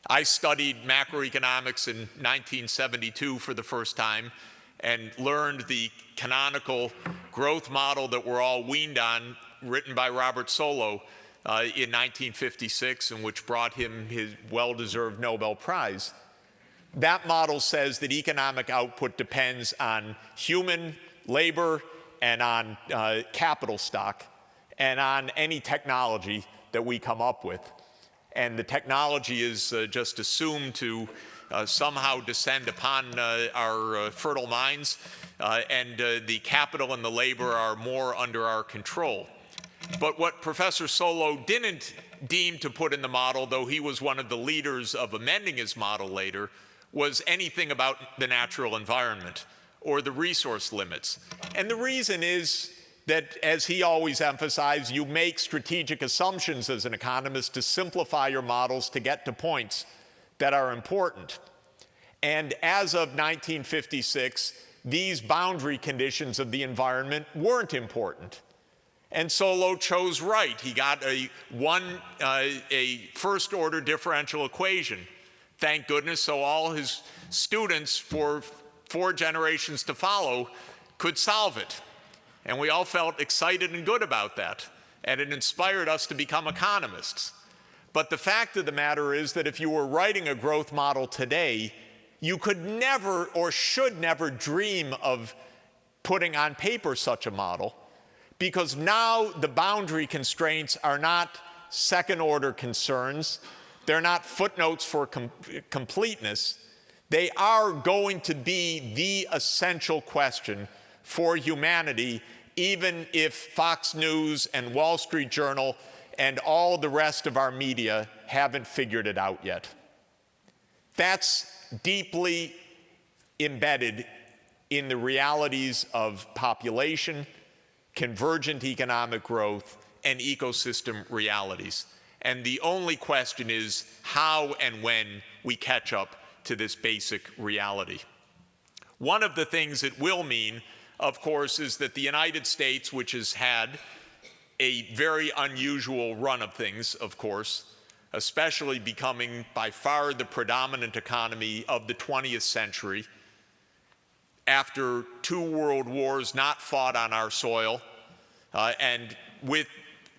I studied macroeconomics in 1972 for the first time and learned the canonical growth model that we're all weaned on, written by Robert Solow in 1956, and which brought him his well-deserved Nobel Prize, that model says that economic output depends on human labor and on capital stock and on any technology that we come up with. And the technology is just assumed to somehow descend upon our fertile minds, and the capital and the labor are more under our control. But what Professor Solow didn't deem to put in the model, though he was one of the leaders of amending his model later, was anything about the natural environment or the resource limits. And the reason is that, as he always emphasized, you make strategic assumptions as an economist to simplify your models to get to points that are important. And as of 1956, these boundary conditions of the environment weren't important. And Solow chose right. He got a first-order differential equation, thank goodness, so all his students for 4 generations to follow could solve it. And we all felt excited and good about that. And it inspired us to become economists. But the fact of the matter is that if you were writing a growth model today, you could never or should never dream of putting on paper such a model, because now the boundary constraints are not second-order concerns. They're not footnotes for completeness. They are going to be the essential question for humanity, even if Fox News and Wall Street Journal and all the rest of our media haven't figured it out yet. That's deeply embedded in the realities of population, convergent economic growth, and ecosystem realities. And the only question is how and when we catch up to this basic reality. One of the things it will mean, of course, is that the United States, which has had a very unusual run of things, of course, especially becoming by far the predominant economy of the 20th century, after 2 world wars not fought on our soil, and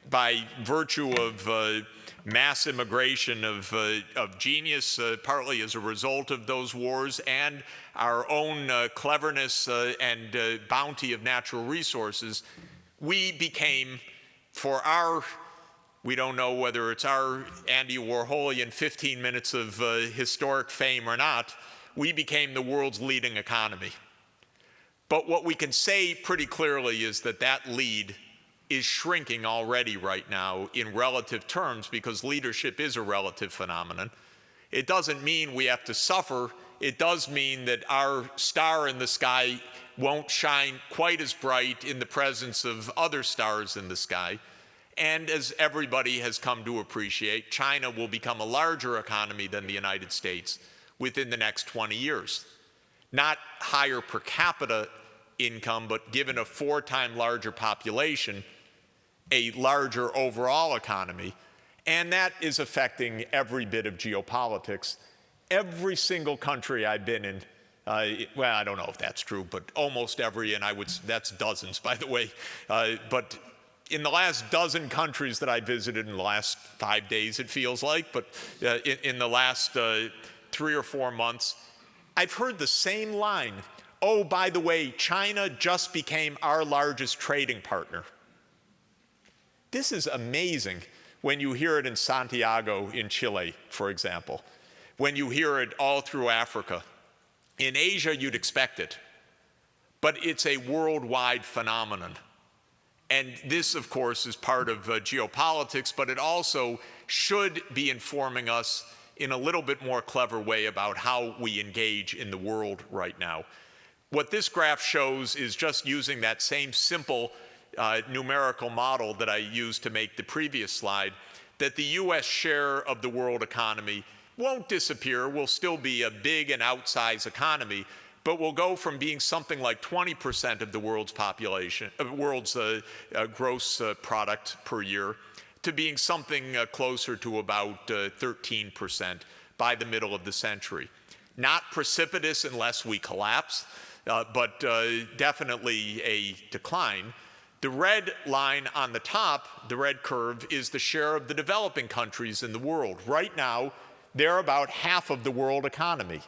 by virtue of mass immigration of genius, partly as a result of those wars, and our own cleverness and bounty of natural resources, we became, we don't know whether it's our Andy Warholian 15 minutes of historic fame or not, we became the world's leading economy. But what we can say pretty clearly is that that lead is shrinking already right now in relative terms, because leadership is a relative phenomenon. It doesn't mean we have to suffer. It does mean that our star in the sky won't shine quite as bright in the presence of other stars in the sky. And as everybody has come to appreciate, China will become a larger economy than the United States within the next 20 years. Not higher per capita income, but given a 4-time larger population, a larger overall economy. And that is affecting every bit of geopolitics. Every single country I've been in, well, I don't know if that's true, but almost every, and that's dozens, by the way, but in the last dozen countries that I visited in the last 5 days, it feels like, but in the last 3 or 4 months, I've heard the same line. Oh, by the way, China just became our largest trading partner. This is amazing when you hear it in Santiago in Chile, for example, when you hear it all through Africa. In Asia, you'd expect it, but it's a worldwide phenomenon. And this, of course, is part of geopolitics, but it also should be informing us in a little bit more clever way about how we engage in the world right now. What this graph shows is just using that same simple numerical model that I used to make the previous slide, that the US share of the world economy won't disappear, will still be a big and outsized economy, but will go from being something like 20% of the world's population, world's gross product per year, to being something closer to about 13% by the middle of the century. Not precipitous unless we collapse, but definitely a decline. The red line on the top, the red curve, is the share of the developing countries in the world. Right now, they're about half of the world economy.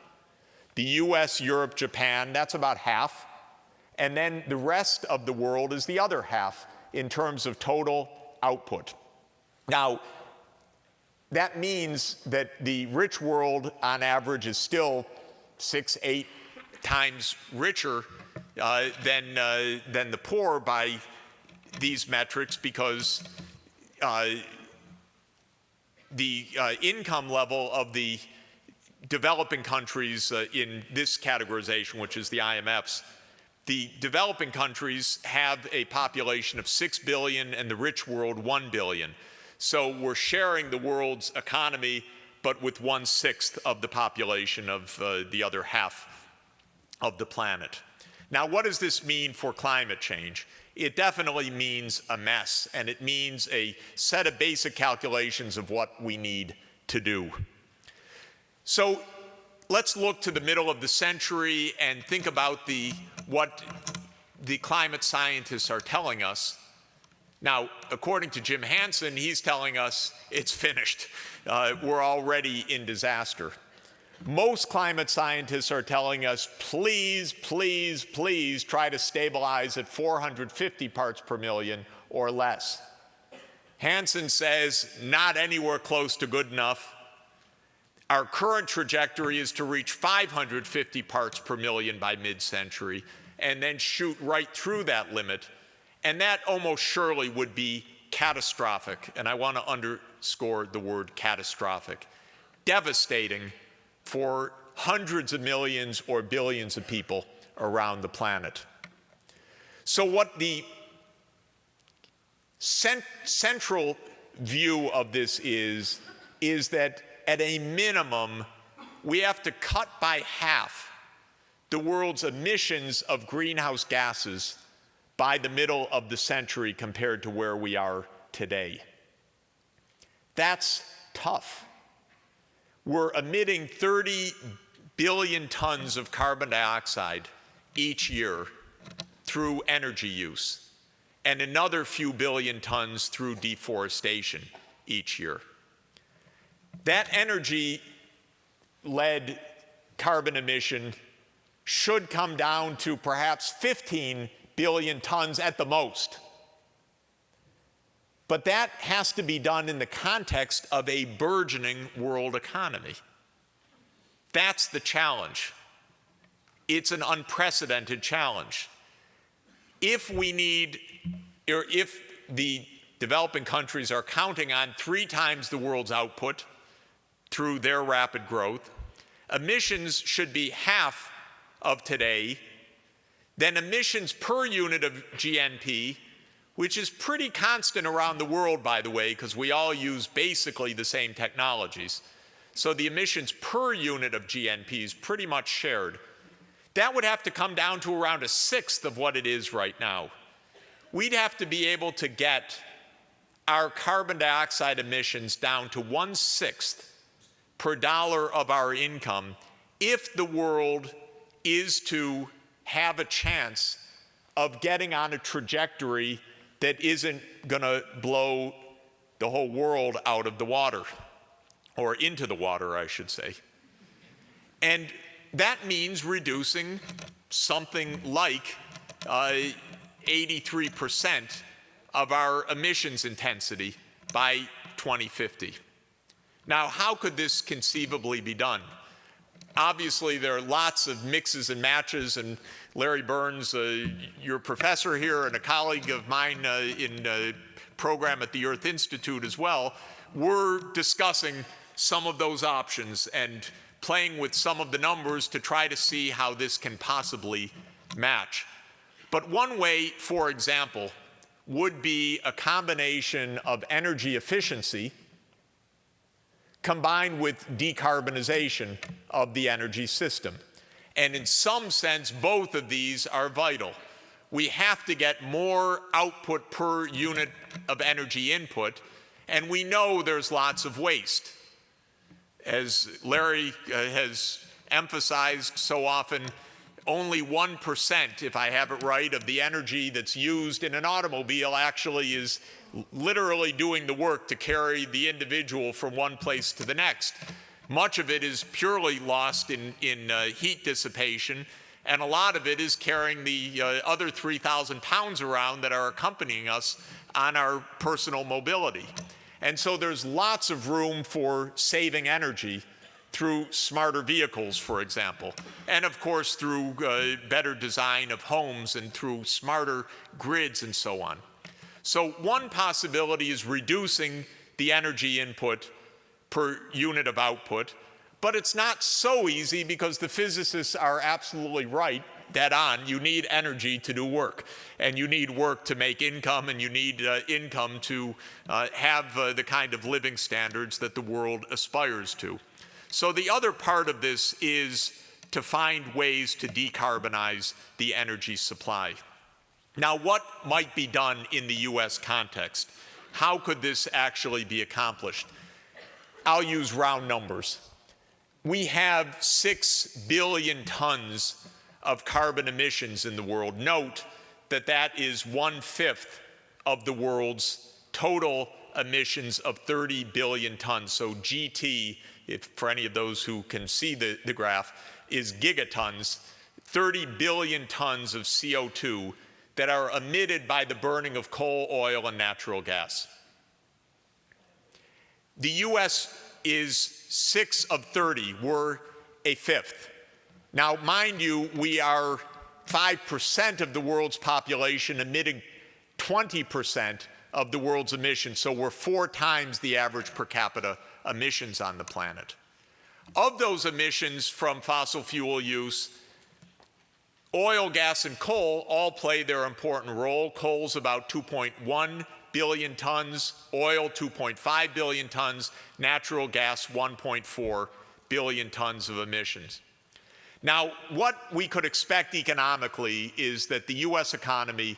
The US, Europe, Japan, that's about half. And then the rest of the world is the other half in terms of total output. Now, that means that the rich world, on average, is still 6-8 times richer than the poor by these metrics, because the income level of the developing countries in this categorization, which is the IMF's, the developing countries have a population of 6 billion and the rich world 1 billion. So we're sharing the world's economy, but with 1/6 of the population of the other half of the planet. Now, what does this mean for climate change? It definitely means a mess, and it means a set of basic calculations of what we need to do. So let's look to the middle of the century and think about what the climate scientists are telling us. Now, according to Jim Hansen, he's telling us it's finished. We're already in disaster. Most climate scientists are telling us, please, please, please try to stabilize at 450 parts per million or less. Hansen says, not anywhere close to good enough. Our current trajectory is to reach 550 parts per million by mid-century and then shoot right through that limit. And that almost surely would be catastrophic. And I want to underscore the word catastrophic. Devastating for hundreds of millions or billions of people around the planet. So what the central view of this is that at a minimum, we have to cut by half the world's emissions of greenhouse gases by the middle of the century compared to where we are today. That's tough. We're emitting 30 billion tons of carbon dioxide each year through energy use, and another few billion tons through deforestation each year. That energy-led carbon emission should come down to perhaps 15 billion tons at the most. But that has to be done in the context of a burgeoning world economy. That's the challenge. It's an unprecedented challenge. If the developing countries are counting on 3 times the world's output through their rapid growth, emissions should be half of today, then emissions per unit of GNP, which is pretty constant around the world, by the way, because we all use basically the same technologies. So the emissions per unit of GNP is pretty much shared. That would have to come down to around 1/6 of what it is right now. We'd have to be able to get our carbon dioxide emissions down to 1/6 per dollar of our income if the world is to have a chance of getting on a trajectory that isn't going to blow the whole world out of the water, or into the water, I should say. And that means reducing something like 83% of our emissions intensity by 2050. Now, how could this conceivably be done? Obviously, there are lots of mixes and matches, and Larry Burns, your professor here and a colleague of mine in a program at the Earth Institute as well, we're discussing some of those options and playing with some of the numbers to try to see how this can possibly match. But one way, for example, would be a combination of energy efficiency combined with decarbonization of the energy system. And in some sense, both of these are vital. We have to get more output per unit of energy input, and we know there's lots of waste. As Larry has emphasized so often, only 1%, if I have it right, of the energy that's used in an automobile actually is literally doing the work to carry the individual from one place to the next. Much of it is purely lost in heat dissipation, and a lot of it is carrying the other 3,000 pounds around that are accompanying us on our personal mobility. And so there's lots of room for saving energy through smarter vehicles, for example, and of course through better design of homes and through smarter grids and so on. So one possibility is reducing the energy input per unit of output, but it's not so easy because the physicists are absolutely right, dead on. You need energy to do work, and you need work to make income, and you need income to have the kind of living standards that the world aspires to. So the other part of this is to find ways to decarbonize the energy supply. Now, what might be done in the US context? How could this actually be accomplished? I'll use round numbers. We have 6 billion tons of carbon emissions in the world. Note that that is 1/5 of the world's total emissions of 30 billion tons. So GT, for any of those who can see the graph, is gigatons, 30 billion tons of CO2 that are emitted by the burning of coal, oil, and natural gas. The US is 6 of 30. We're a fifth. Now, mind you, we are 5% of the world's population emitting 20% of the world's emissions, so we're 4 times the average per capita emissions on the planet. Of those emissions from fossil fuel use, oil, gas, and coal all play their important role. Coal's about 2.1 billion tons, oil 2.5 billion tons, natural gas 1.4 billion tons of emissions. Now, what we could expect economically is that the US economy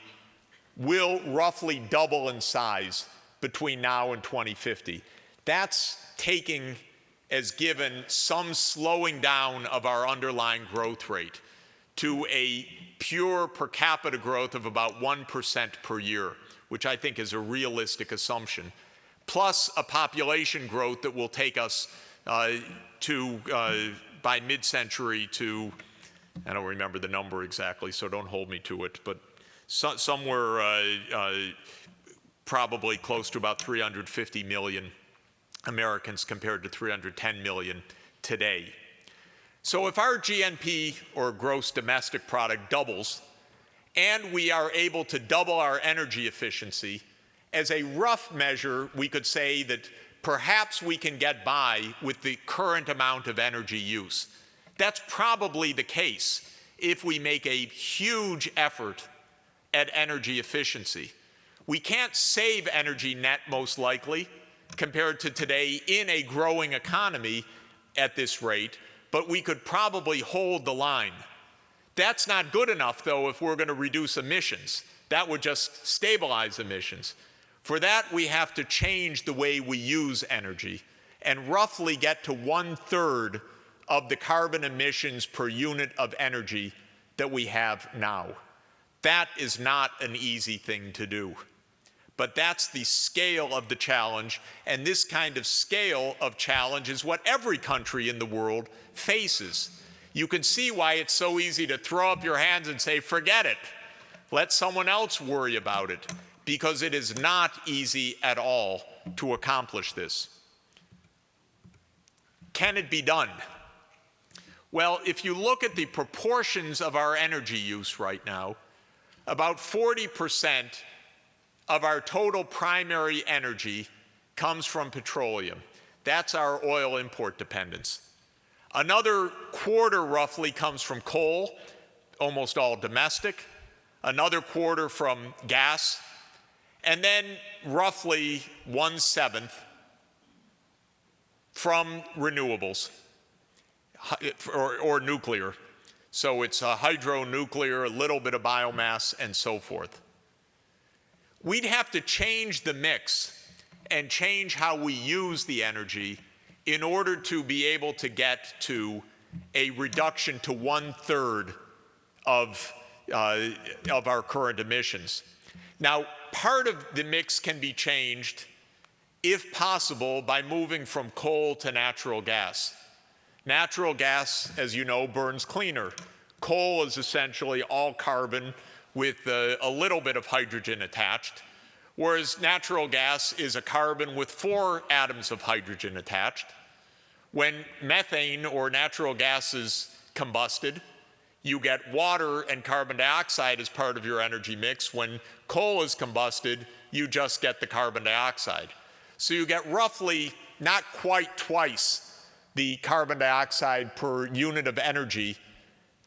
will roughly double in size between now and 2050. That's taking as given some slowing down of our underlying growth rate to a pure per capita growth of about 1% per year, which I think is a realistic assumption, plus a population growth that will take us by mid-century to, I don't remember the number exactly, so don't hold me to it, but somewhere probably close to about 350 million Americans compared to 310 million today. So if our GNP, or gross domestic product, doubles, and we are able to double our energy efficiency, as a rough measure, we could say that perhaps we can get by with the current amount of energy use. That's probably the case if we make a huge effort at energy efficiency. We can't save energy net, most likely, compared to today in a growing economy at this rate, but we could probably hold the line. That's not good enough, though, if we're going to reduce emissions. That would just stabilize emissions. For that, we have to change the way we use energy and roughly get to 1/3 of the carbon emissions per unit of energy that we have now. That is not an easy thing to do. But that's the scale of the challenge, and this kind of scale of challenge is what every country in the world faces. You can see why it's so easy to throw up your hands and say, forget it, let someone else worry about it, because it is not easy at all to accomplish this. Can it be done? Well, if you look at the proportions of our energy use right now, about 40% of our total primary energy comes from petroleum. That's our oil import dependence. Another quarter roughly comes from coal, almost all domestic. Another quarter from gas. and then roughly 1/7 from renewables or nuclear. So it's hydro, nuclear, a little bit of biomass, and so forth. We'd have to change the mix and change how we use the energy in order to be able to get to a reduction to 1/3 of our current emissions. Now, part of the mix can be changed, if possible, by moving from coal to natural gas. Natural gas, as you know, burns cleaner. Coal is essentially all carbon with a little bit of hydrogen attached, whereas natural gas is a carbon with 4 atoms of hydrogen attached. When methane or natural gas is combusted, you get water and carbon dioxide as part of your energy mix. When coal is combusted, you just get the carbon dioxide. So you get roughly not quite twice the carbon dioxide per unit of energy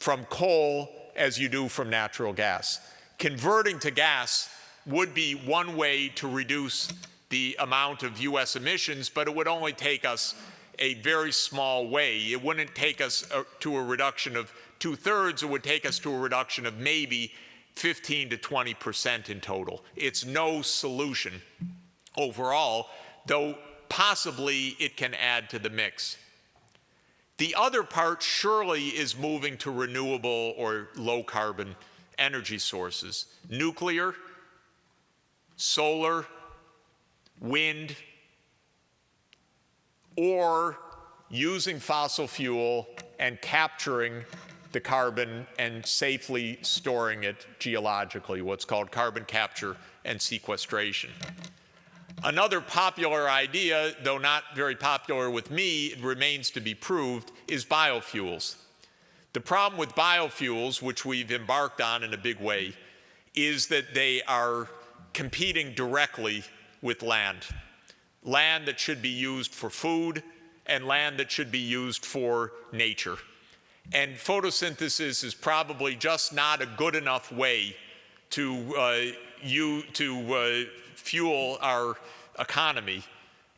from coal as you do from natural gas. Converting to gas would be one way to reduce the amount of US emissions, but it would only take us a very small way. It wouldn't take us to a reduction of 2/3, it would take us to a reduction of maybe 15 to 20% in total. It's no solution overall, though possibly it can add to the mix. The other part surely is moving to renewable or low carbon energy sources. Nuclear, solar, wind, or using fossil fuel and capturing the carbon and safely storing it geologically, what's called carbon capture and sequestration. Another popular idea, though not very popular with me, it remains to be proved, is biofuels. The problem with biofuels, which we've embarked on in a big way, is that they are competing directly with land. Land that should be used for food and land that should be used for nature. And photosynthesis is probably just not a good enough way to fuel our economy.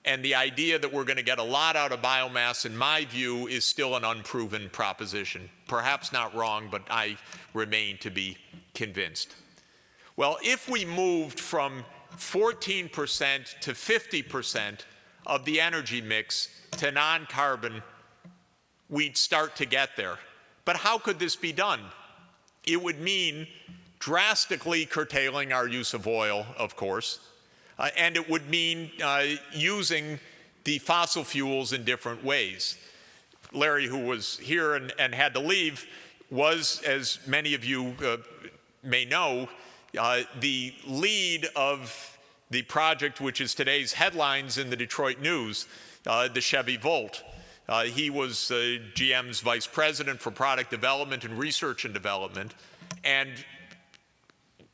And the idea that we're going to get a lot out of biomass, in my view, is still an unproven proposition. Perhaps not wrong, but I remain to be convinced. Well, if we moved from 14% to 50% of the energy mix to non-carbon, we'd start to get there. But how could this be done? It would mean drastically curtailing our use of oil, of course, and it would mean using the fossil fuels in different ways. Larry, who was here and had to leave, was, as many of you may know, the lead of the project which is today's headlines in the Detroit News, the Chevy Volt. He was GM's vice president for product development and research and development, and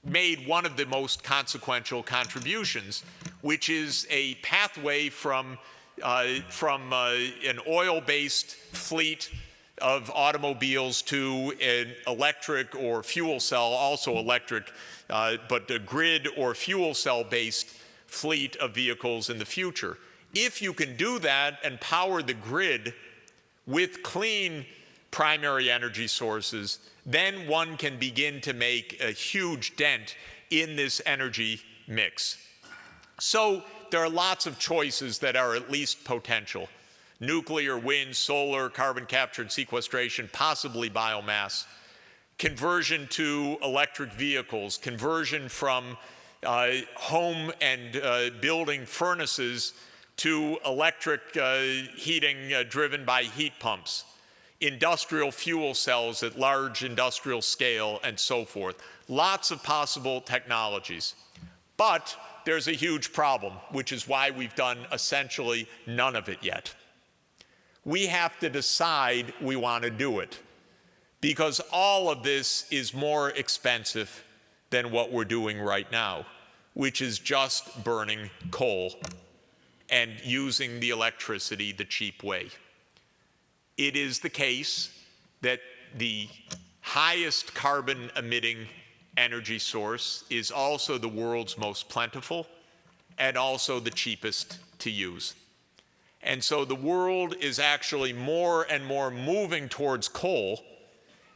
made one of the most consequential contributions, which is a pathway from an oil-based fleet of automobiles to an electric or fuel cell, also electric, but a grid or fuel cell-based fleet of vehicles in the future. If you can do that and power the grid with clean primary energy sources, then one can begin to make a huge dent in this energy mix. So there are lots of choices that are at least potential. Nuclear, wind, solar, carbon capture and sequestration, possibly biomass. Conversion to electric vehicles, conversion from home and building furnaces to electric heating driven by heat pumps, industrial fuel cells at large industrial scale, and so forth. Lots of possible technologies. But there's a huge problem, which is why we've done essentially none of it yet. We have to decide we want to do it, because all of this is more expensive than what we're doing right now, which is just burning coal and using the electricity the cheap way. It is the case that the highest carbon emitting energy source is also the world's most plentiful and also the cheapest to use. And so the world is actually more and more moving towards coal,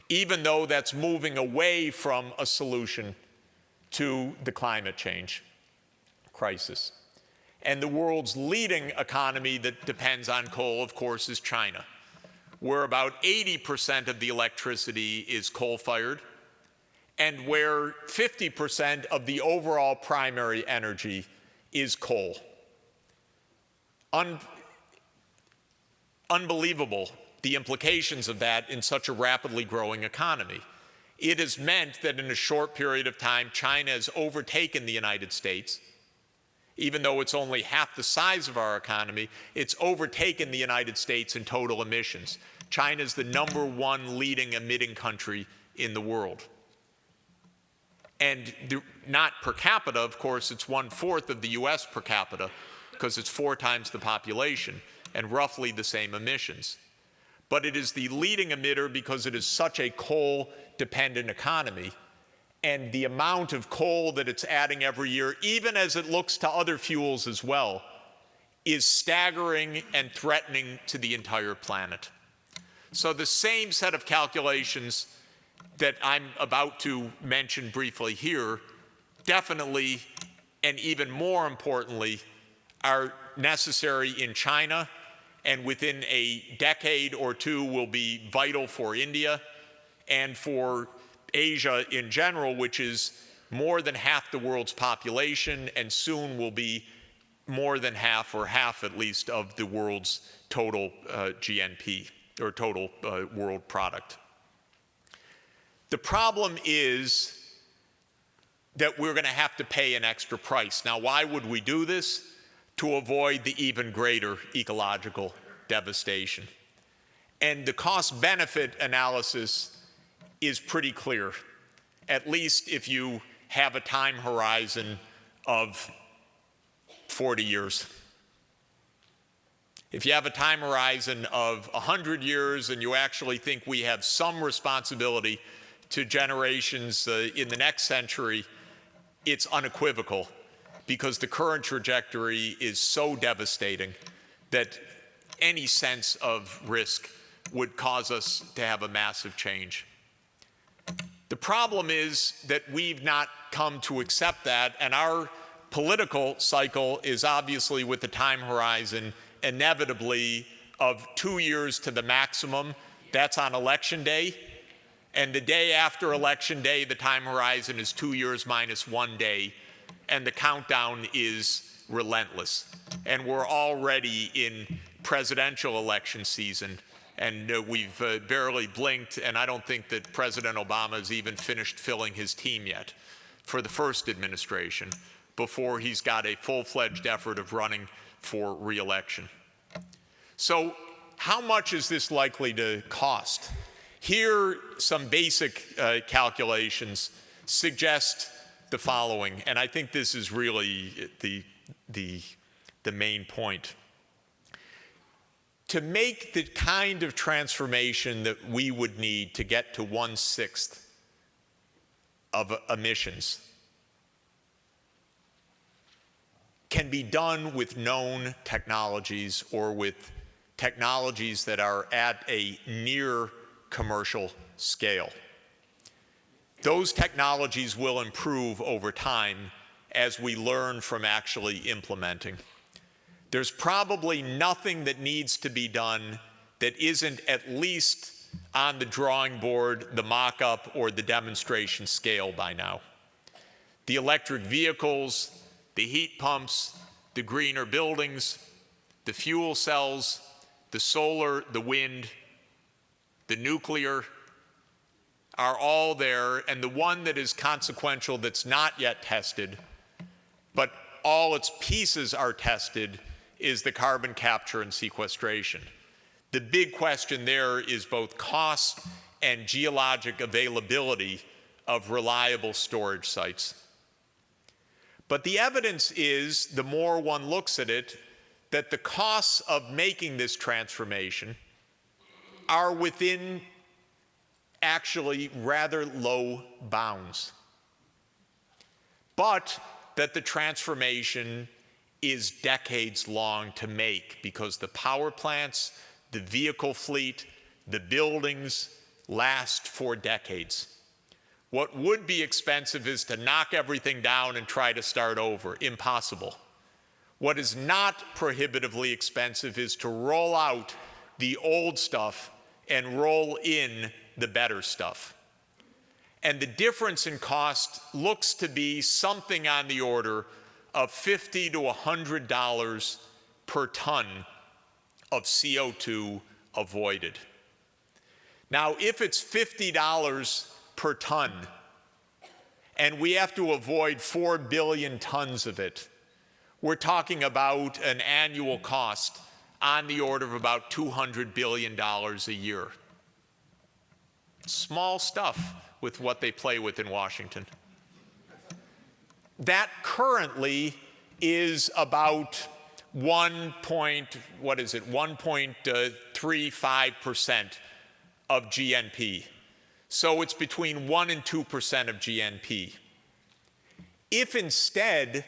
even though that's moving away from a solution to the climate change crisis. And the world's leading economy that depends on coal, of course, is China, where about 80% of the electricity is coal-fired, and where 50% of the overall primary energy is coal. Unbelievable, the implications of that in such a rapidly growing economy. It has meant that in a short period of time, China has overtaken the United States. Even though it's only half the size of our economy, it's overtaken the United States in total emissions. China is the #1 leading emitting country in the world. And not per capita, of course, it's 1/4 of the US per capita, because it's 4 times the population and roughly the same emissions. But it is the leading emitter because it is such a coal-dependent economy. And the amount of coal that it's adding every year, even as it looks to other fuels as well, is staggering and threatening to the entire planet. So the same set of calculations that I'm about to mention briefly here definitely, and even more importantly, are necessary in China, and within a decade or two will be vital for India and for Asia in general, which is more than half the world's population and soon will be more than half, or half at least, of the world's total GNP, or total world product. The problem is that we're going to have to pay an extra price. Now, why would we do this? To avoid the even greater ecological devastation. And the cost-benefit analysis is pretty clear, at least if you have a time horizon of 40 years. If you have a time horizon of 100 years and you actually think we have some responsibility to generations in the next century, it's unequivocal, because the current trajectory is so devastating that any sense of risk would cause us to have a massive change. The problem is that we've not come to accept that, and our political cycle is obviously, with the time horizon, inevitably of 2 years to the maximum. That's on election day. And the day after election day, the time horizon is 2 years minus 1 day. And the countdown is relentless. And we're already in presidential election season. And we've barely blinked, and I don't think that President Obama has even finished filling his team yet for the first administration before he's got a full-fledged effort of running for re-election. So how much is this likely to cost? Here, some basic calculations suggest the following, and I think this is really the main point. To make the kind of transformation that we would need to get to 1/6 of emissions can be done with known technologies, or with technologies that are at a near commercial scale. Those technologies will improve over time as we learn from actually implementing. There's probably nothing that needs to be done that isn't at least on the drawing board, the mock-up, or the demonstration scale by now. The electric vehicles, the heat pumps, the greener buildings, the fuel cells, the solar, the wind, the nuclear are all there, and the one that is consequential that's not yet tested, but all its pieces are tested, is the carbon capture and sequestration. The big question there is both cost and geologic availability of reliable storage sites. But the evidence is, the more one looks at it, that the costs of making this transformation are within actually rather low bounds. but that the transformation is decades long to make because the power plants, the vehicle fleet, the buildings last for decades. What would be expensive is to knock everything down and try to start over. Impossible. What is not prohibitively expensive is to roll out the old stuff and roll in the better stuff. And the difference in cost looks to be something on the order of $50 to $100 per ton of CO2 avoided. Now, if it's $50 per ton, and we have to avoid 4 billion tons of it, we're talking about an annual cost on the order of about $200 billion a year. Small stuff with what they play with in Washington. That currently is about 1.35% of GNP. So it's between 1 and 2% of GNP. If instead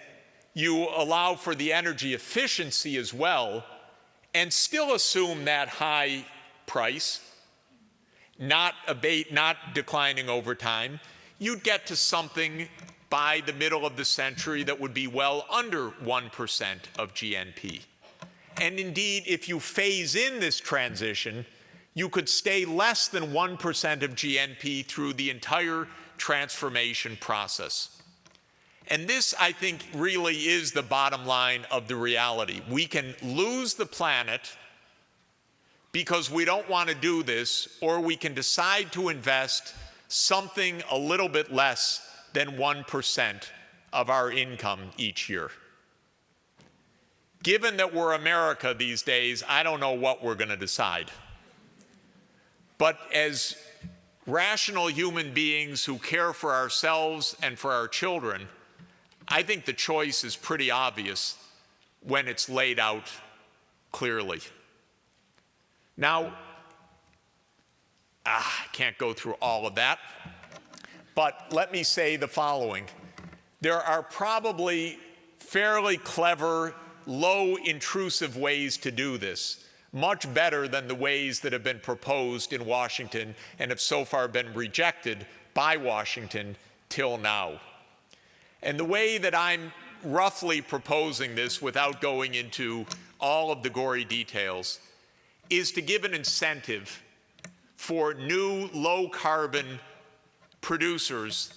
you allow for the energy efficiency as well and still assume that high price, not declining over time, you'd get to something by the middle of the century that would be well under 1% of GNP. And indeed, if you phase in this transition, you could stay less than 1% of GNP through the entire transformation process. And this, I think, really is the bottom line of the reality. We can lose the planet because we don't want to do this, or we can decide to invest something a little bit less than 1% of our income each year. Given that we're America these days, I don't know what we're going to decide. But as rational human beings who care for ourselves and for our children, I think the choice is pretty obvious when it's laid out clearly. Now, I can't go through all of that, but let me say the following. There are probably fairly clever, low-intrusive ways to do this, much better than the ways that have been proposed in Washington and have so far been rejected by Washington till now. And the way that I'm roughly proposing this, without going into all of the gory details, is to give an incentive for new low-carbon producers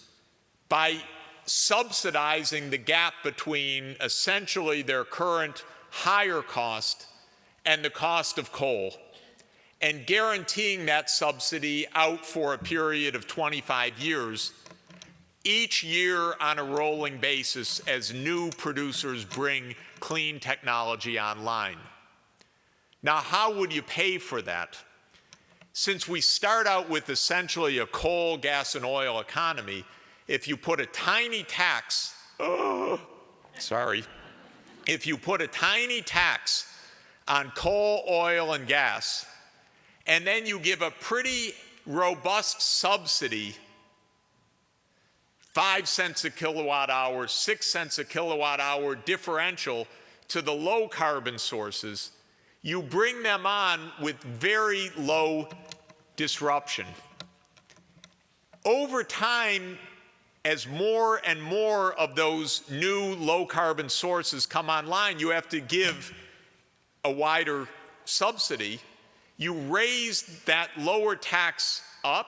by subsidizing the gap between essentially their current higher cost and the cost of coal, and guaranteeing that subsidy out for a period of 25 years, each year on a rolling basis as new producers bring clean technology online. Now, how would you pay for that? Since we start out with essentially a coal, gas, and oil economy, if you put a tiny tax, if you put a tiny tax on coal, oil, and gas, and then you give a pretty robust subsidy, 5 cents a kilowatt hour, 6 cents a kilowatt hour differential to the low carbon sources, you bring them on with very low disruption. Over time, as more and more of those new low carbon sources come online, you have to give a wider subsidy. You raise that lower tax up,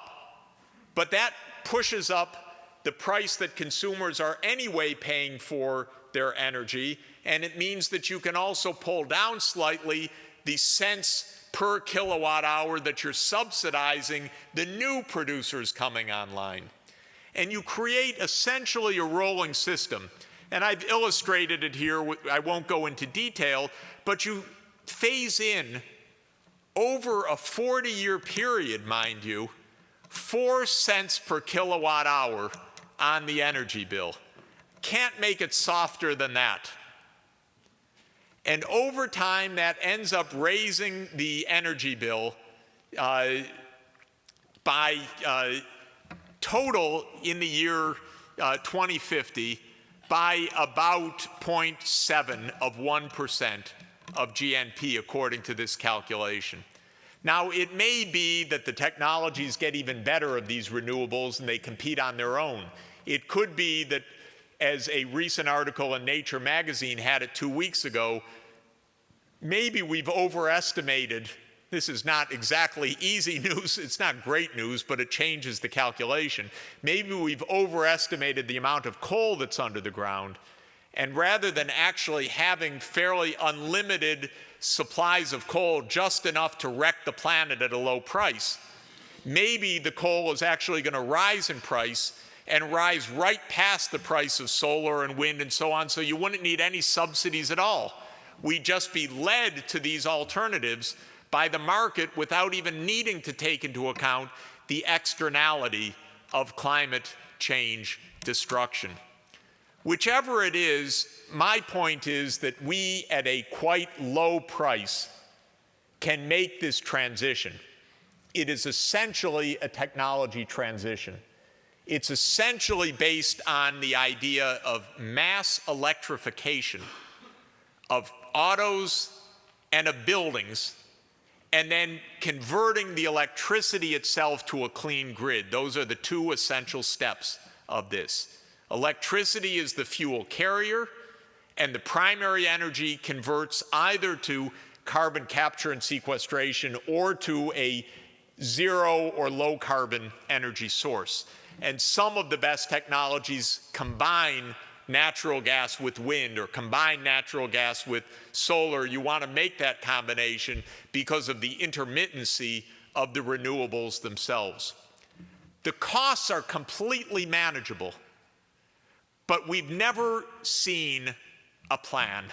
but that pushes up the price that consumers are anyway paying for their energy, and it means that you can also pull down slightly the cents per kilowatt hour that you're subsidizing the new producers coming online. And you create essentially a rolling system. And I've illustrated it here. I won't go into detail, but you phase in over a 40-year period, mind you, 4 cents per kilowatt hour on the energy bill. Can't make it softer than that. And over time, that ends up raising the energy bill by total in the year 2050 by about 0.7 of 1% of GNP, according to this calculation. Now, it may be that the technologies get even better of these renewables and they compete on their own. It could be that, as a recent article in Nature magazine had it 2 weeks ago, maybe we've overestimated. This is not exactly easy news, it's not great news, but it changes the calculation. Maybe we've overestimated the amount of coal that's under the ground, and rather than actually having fairly unlimited supplies of coal, just enough to wreck the planet at a low price, maybe the coal is actually going to rise in price and rise right past the price of solar and wind and so on, so you wouldn't need any subsidies at all. We'd just be led to these alternatives by the market without even needing to take into account the externality of climate change destruction. Whichever it is, my point is that we, at a quite low price, can make this transition. It is essentially a technology transition. It's essentially based on the idea of mass electrification of autos and of buildings, and then converting the electricity itself to a clean grid. Those are the two essential steps of this. Electricity is the fuel carrier, and the primary energy converts either to carbon capture and sequestration or to a zero or low carbon energy source. And some of the best technologies combine natural gas with wind or combine natural gas with solar. You want to make that combination because of the intermittency of the renewables themselves. The costs are completely manageable, but we've never seen a plan.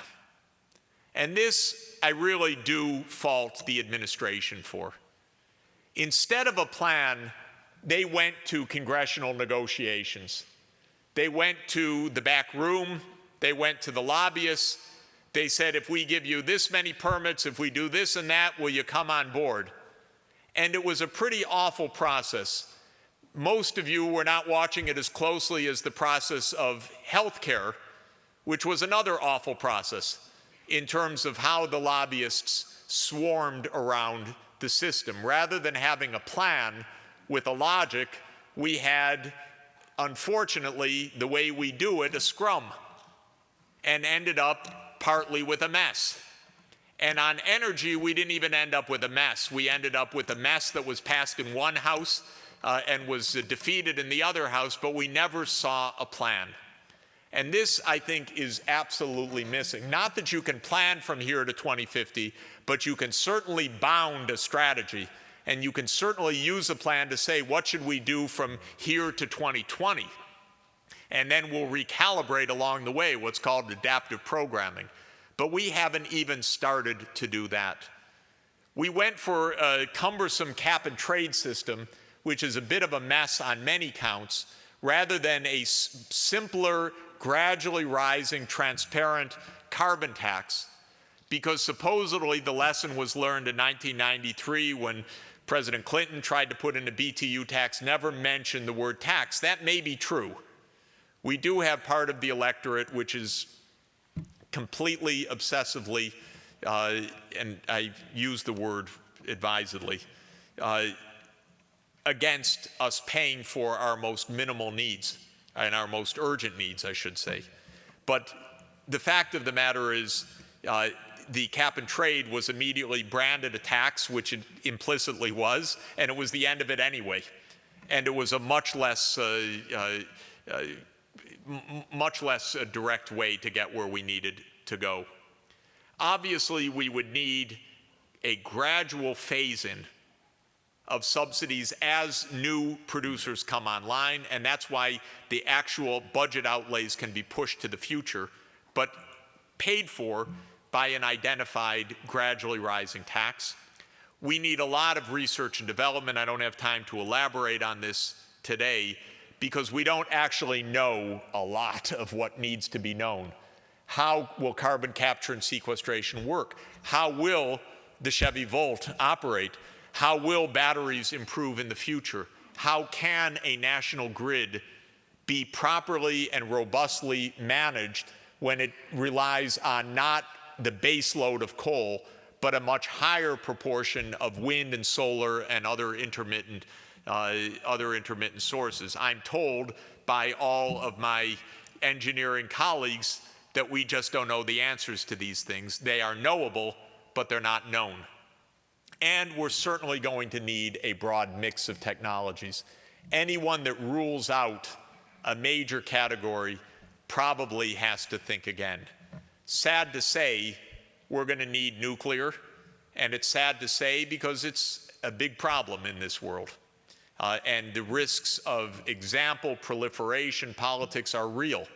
And this I really do fault the administration for. Instead of a plan, they went to congressional negotiations. They went to the back room, they went to the lobbyists, they said, if we give you this many permits, if we do this and that, will you come on board? And it was a pretty awful process. Most of you were not watching it as closely as the process of healthcare, which was another awful process in terms of how the lobbyists swarmed around the system. Rather than having a plan with a logic, we had, unfortunately, the way we do it, a scrum, and ended up partly with a mess. And on energy, we didn't even end up with a mess. We ended up with a mess that was passed in one house and was defeated in the other house, but we never saw a plan. And this, I think, is absolutely missing. Not that you can plan from here to 2050, but you can certainly bound a strategy. And you can certainly use a plan to say, what should we do from here to 2020? And then we'll recalibrate along the way, what's called adaptive programming. But we haven't even started to do that. We went for a cumbersome cap and trade system, which is a bit of a mess on many counts, rather than a simpler, gradually rising, transparent carbon tax. Because supposedly the lesson was learned in 1993 when President Clinton tried to put in a BTU tax, never mentioned the word tax. That may be true. We do have part of the electorate which is completely, obsessively, and I use the word advisedly, against us paying for our most minimal needs, and our most urgent needs, I should say. But the fact of the matter is, the cap and trade was immediately branded a tax, which it implicitly was, and it was the end of it anyway. And it was a much less direct way to get where we needed to go. Obviously, we would need a gradual phase-in of subsidies as new producers come online, and that's why the actual budget outlays can be pushed to the future, but paid for by an identified gradually rising tax. We need a lot of research and development. I don't have time to elaborate on this today because we don't actually know a lot of what needs to be known. How will carbon capture and sequestration work? How will the Chevy Volt operate? How will batteries improve in the future? How can a national grid be properly and robustly managed when it relies on not the base load of coal, but a much higher proportion of wind and solar and other intermittent sources. I'm told by all of my engineering colleagues that we just don't know the answers to these things. They are knowable, but they're not known. And we're certainly going to need a broad mix of technologies. Anyone that rules out a major category probably has to think again. Sad to say, we're going to need nuclear, and it's sad to say because it's a big problem in this world. And the risks of example proliferation politics are real,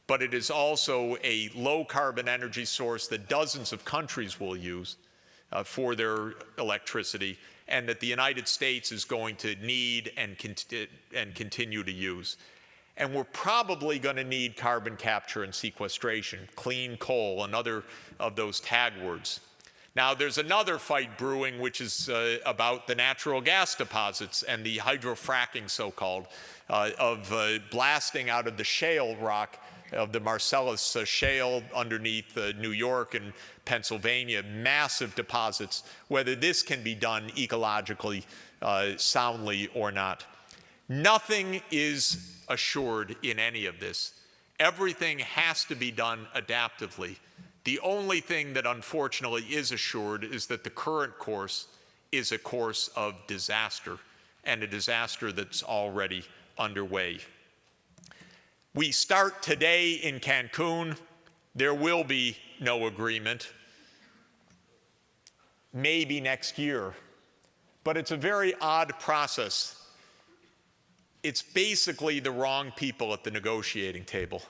but it is also a low carbon energy source that dozens of countries will use for their electricity, and that the United States is going to need and continue to use. And we're probably going to need carbon capture and sequestration, clean coal, another of those tag words. Now, there's another fight brewing, which is about the natural gas deposits and the hydrofracking, so-called, of blasting out of the shale rock of the Marcellus shale underneath New York and Pennsylvania, massive deposits, whether this can be done ecologically soundly or not. Nothing is assured in any of this. Everything has to be done adaptively. The only thing that unfortunately is assured is that the current course is a course of disaster, and a disaster that's already underway. We start today in Cancun. There will be no agreement, maybe next year, but it's a very odd process. It's basically the wrong people at the negotiating table.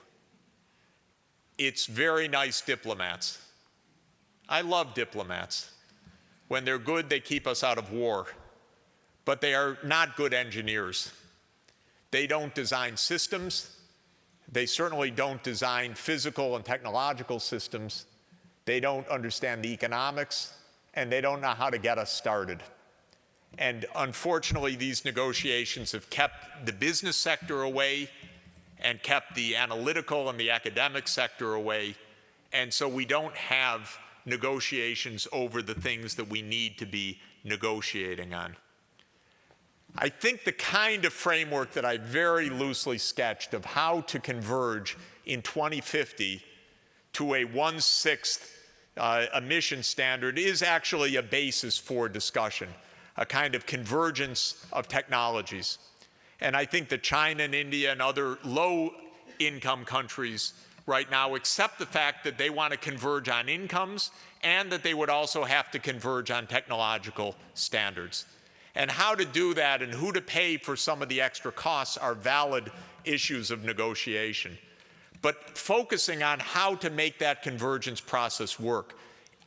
It's very nice diplomats. I love diplomats. When they're good, they keep us out of war, but they are not good engineers. They don't design systems. They certainly don't design physical and technological systems. They don't understand the economics, and they don't know how to get us started. And unfortunately, these negotiations have kept the business sector away and kept the analytical and the academic sector away. And so we don't have negotiations over the things that we need to be negotiating on. I think the kind of framework that I very loosely sketched of how to converge in 2050 to a 1/6 emission standard is actually a basis for discussion, a kind of convergence of technologies. And I think that China and India and other low-income countries right now accept the fact that they want to converge on incomes and that they would also have to converge on technological standards. And how to do that and who to pay for some of the extra costs are valid issues of negotiation. But focusing on how to make that convergence process work,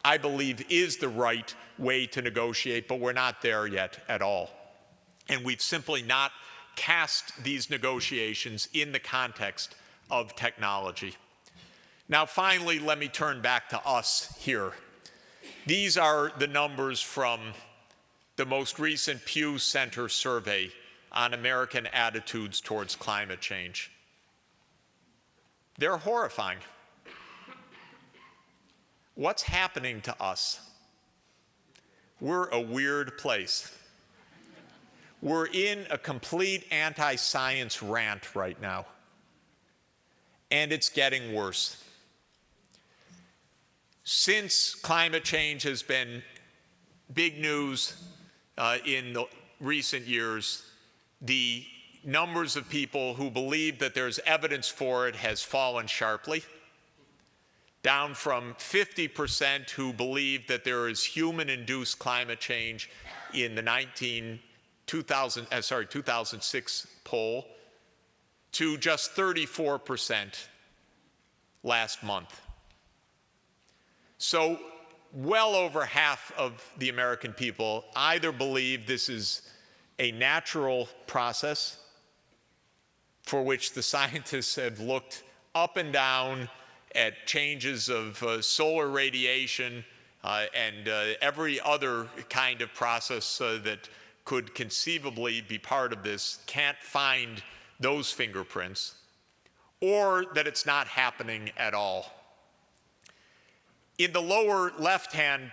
I believe, is the right way to negotiate, but we're not there yet at all. And we've simply not cast these negotiations in the context of technology. Now, finally, let me turn back to us here. These are the numbers from the most recent Pew Center survey on American attitudes towards climate change. They're horrifying. What's happening to us? We're a weird place. We're in a complete anti-science rant right now, and it's getting worse. Since climate change has been big news in the recent years, the numbers of people who believe that there's evidence for it has fallen sharply, down from 50% who believe that there is human-induced climate change in the 2006 poll to just 34% last month. So well over half of the American people either believe this is a natural process for which the scientists have looked up and down at changes of solar radiation and every other kind of process that could conceivably be part of this, can't find those fingerprints, or that it's not happening at all. In the lower left-hand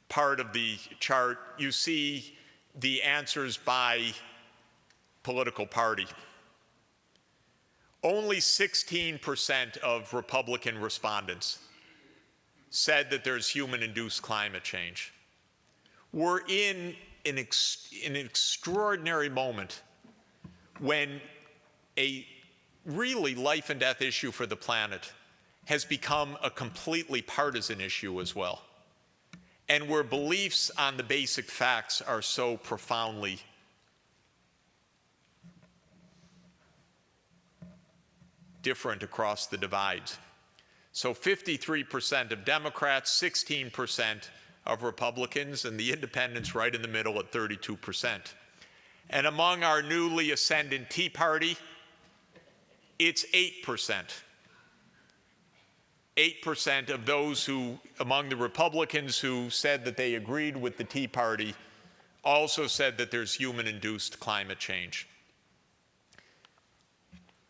part of the chart, you see the answers by political party. Only 16% of Republican respondents said that there's human-induced climate change. We're in an extraordinary moment when a really life and death issue for the planet has become a completely partisan issue as well, and where beliefs on the basic facts are so profoundly different across the divide. So 53% of Democrats, 16% of Republicans, and the independents right in the middle at 32%. And among our newly ascendant Tea Party, it's 8%. 8% of those who, among the Republicans who said that they agreed with the Tea Party, also said that there's human-induced climate change.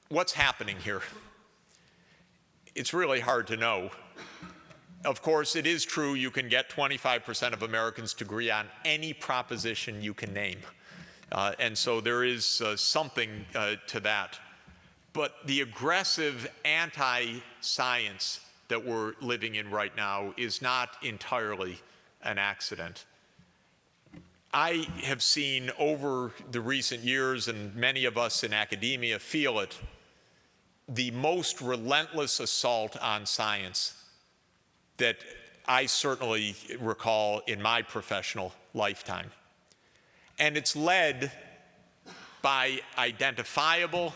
What's happening here? It's really hard to know. Of course, it is true you can get 25% of Americans to agree on any proposition you can name. And so there is something to that. But the aggressive anti-science that we're living in right now is not entirely an accident. I have seen over the recent years, and many of us in academia feel it, the most relentless assault on science that I certainly recall in my professional lifetime. And it's led by identifiable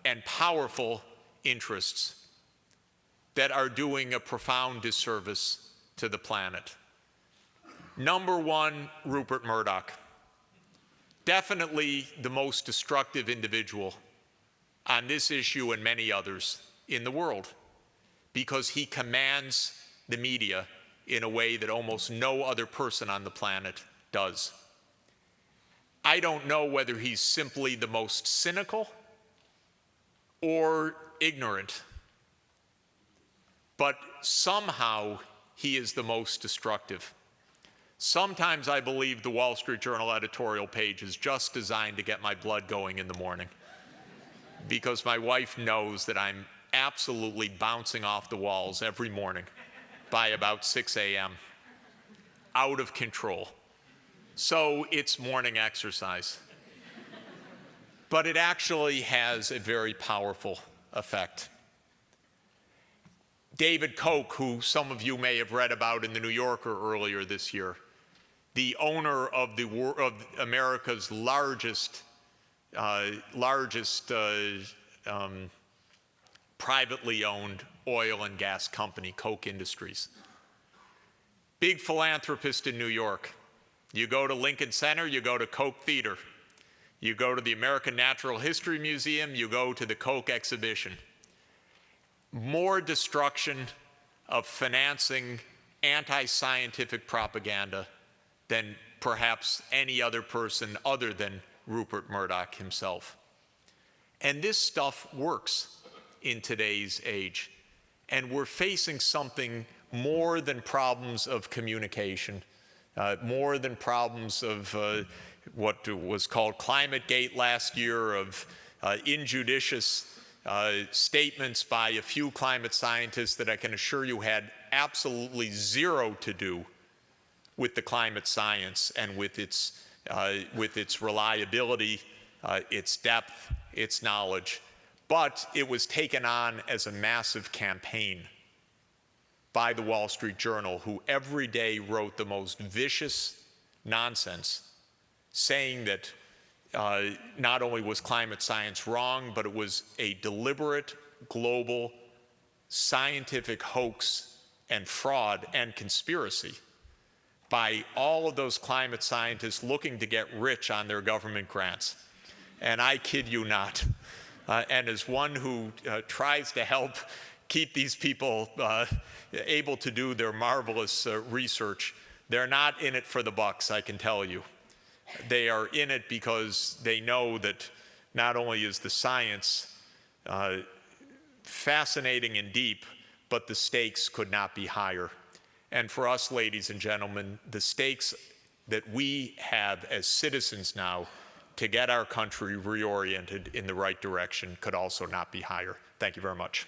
and powerful interests that are doing a profound disservice to the planet. Number one, Rupert Murdoch. Definitely the most destructive individual on this issue and many others in the world, because he commands the media in a way that almost no other person on the planet does. I don't know whether he's simply the most cynical or ignorant, but somehow he is the most destructive. Sometimes I believe the Wall Street Journal editorial page is just designed to get my blood going in the morning, because my wife knows that I'm absolutely bouncing off the walls every morning by about 6 a.m., out of control. So it's morning exercise. But it actually has a very powerful effect. David Koch, who some of you may have read about in the New Yorker earlier this year, the owner of America's largest privately owned oil and gas company, Koch Industries. Big philanthropist in New York. You go to Lincoln Center, you go to Koch Theater. You go to the American Natural History Museum, you go to the Koch exhibition. More destruction of financing anti-scientific propaganda than perhaps any other person other than Rupert Murdoch himself. And this stuff works in today's age. And we're facing something more than problems of communication, more than problems of what was called ClimateGate last year, of injudicious statements by a few climate scientists that I can assure you had absolutely zero to do with the climate science and with its reliability, its depth, its knowledge. But it was taken on as a massive campaign by the Wall Street Journal, who every day wrote the most vicious nonsense, saying that not only was climate science wrong, but it was a deliberate, global, scientific hoax and fraud and conspiracy by all of those climate scientists looking to get rich on their government grants. And I kid you not. And as one who tries to help keep these people able to do their marvelous research, they're not in it for the bucks, I can tell you. They are in it because they know that not only is the science fascinating and deep, but the stakes could not be higher. And for us, ladies and gentlemen, the stakes that we have as citizens now to get our country reoriented in the right direction could also not be higher. Thank you very much.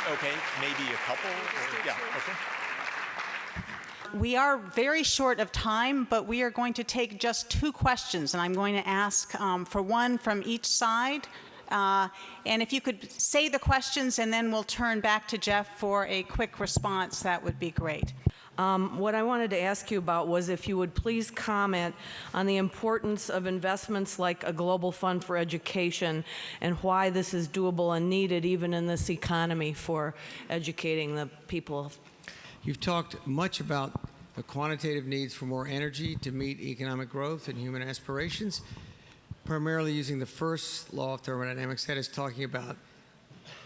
Okay, maybe a couple? Yeah, okay. We are very short of time, but we are going to take just 2 questions, and I'm going to ask for one from each side. And if you could say the questions, and then we'll turn back to Jeff for a quick response, that would be great. What I wanted to ask you about was if you would please comment on the importance of investments like a global fund for education and why this is doable and needed even in this economy for educating the people. You've talked much about the quantitative needs for more energy to meet economic growth and human aspirations, primarily using the first law of thermodynamics, that is talking about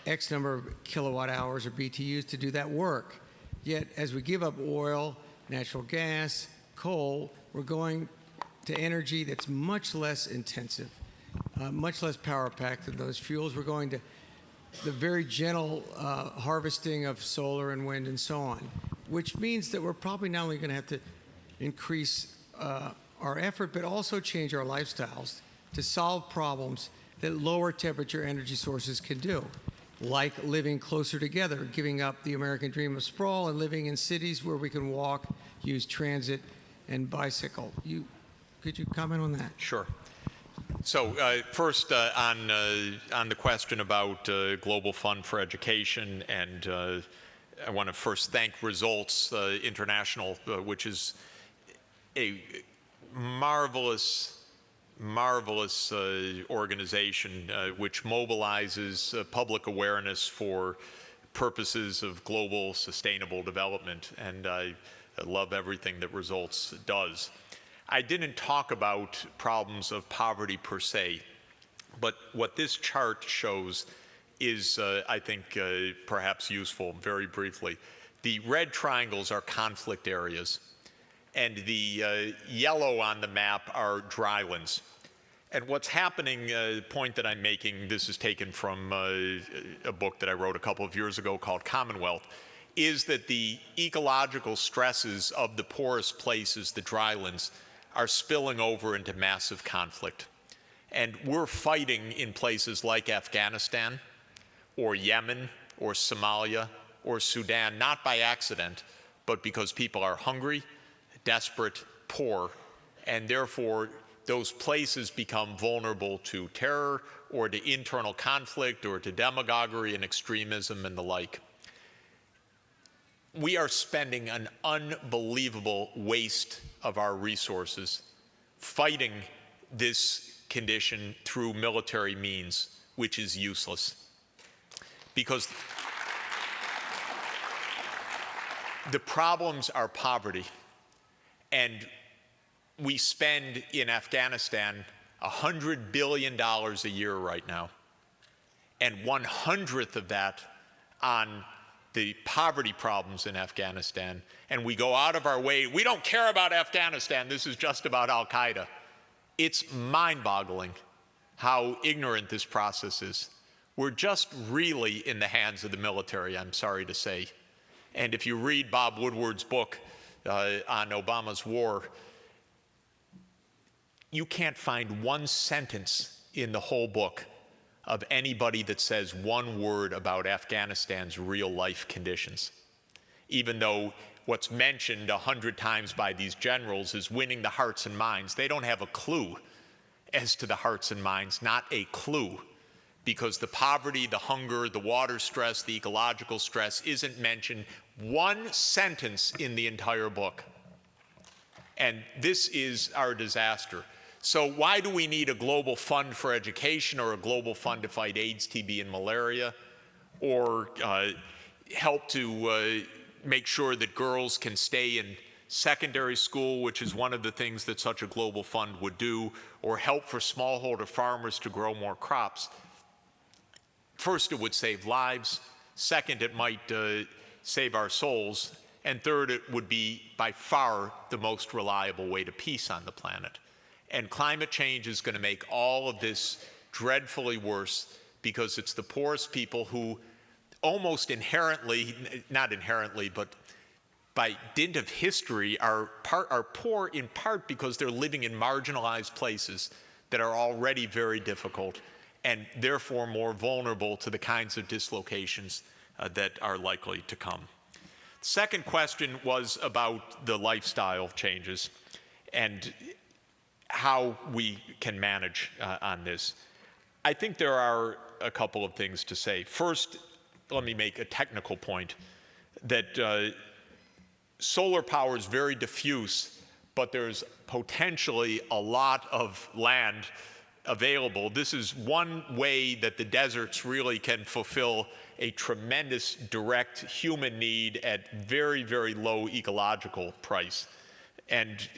X number of kilowatt hours or BTUs to do that work. Yet, as we give up oil, natural gas, coal, we're going to energy that's much less intensive, much less power-packed than those fuels. We're going to the very gentle harvesting of solar and wind and so on, which means that we're probably not only going to have to increase our effort, but also change our lifestyles to solve problems that lower temperature energy sources can do, like living closer together, giving up the American dream of sprawl and living in cities where we can walk, use transit, and bicycle. Could you comment on that? Sure. So first, on the question about Global Fund for Education, and I want to first thank Results International, which is a marvelous organization which mobilizes public awareness for purposes of global sustainable development, and I love everything that Results does. I didn't talk about problems of poverty per se, but what this chart shows is, I think, perhaps useful very briefly. The red triangles are conflict areas, and the yellow on the map are drylands. And what's happening, the point that I'm making, this is taken from a book that I wrote a couple of years ago called Commonwealth, is that the ecological stresses of the poorest places, the drylands, are spilling over into massive conflict. And we're fighting in places like Afghanistan or Yemen or Somalia or Sudan, not by accident, but because people are hungry, desperate, poor, and therefore those places become vulnerable to terror or to internal conflict or to demagoguery and extremism and the like. We are spending an unbelievable waste of our resources fighting this condition through military means, which is useless. Because the problems are poverty, and we spend in Afghanistan $100 billion a year right now, and 1/100th of that on the poverty problems in Afghanistan, and we go out of our way. We don't care about Afghanistan. This is just about Al-Qaeda. It's mind-boggling how ignorant this process is. We're just really in the hands of the military, I'm sorry to say. And if you read Bob Woodward's book on Obama's war, you can't find one sentence in the whole book of anybody that says one word about Afghanistan's real-life conditions, even though what's mentioned 100 times by these generals is winning the hearts and minds. They don't have a clue as to the hearts and minds, not a clue, because the poverty, the hunger, the water stress, the ecological stress isn't mentioned one sentence in the entire book. And this is our disaster. So why do we need a global fund for education or a global fund to fight AIDS, TB, and malaria, or help to make sure that girls can stay in secondary school, which is one of the things that such a global fund would do, or help for smallholder farmers to grow more crops, first, it would save lives. Second, it might save our souls. And third, it would be by far the most reliable way to peace on the planet. And climate change is going to make all of this dreadfully worse, because it's the poorest people who almost inherently, not inherently, but by dint of history, are poor in part because they're living in marginalized places that are already very difficult and therefore more vulnerable to the kinds of dislocations that are likely to come. Second question was about the lifestyle changes and how we can manage on this. I think there are a couple of things to say. First, let me make a technical point that solar power is very diffuse, but there's potentially a lot of land available. This is one way that the deserts really can fulfill a tremendous direct human need at very, very low ecological price. And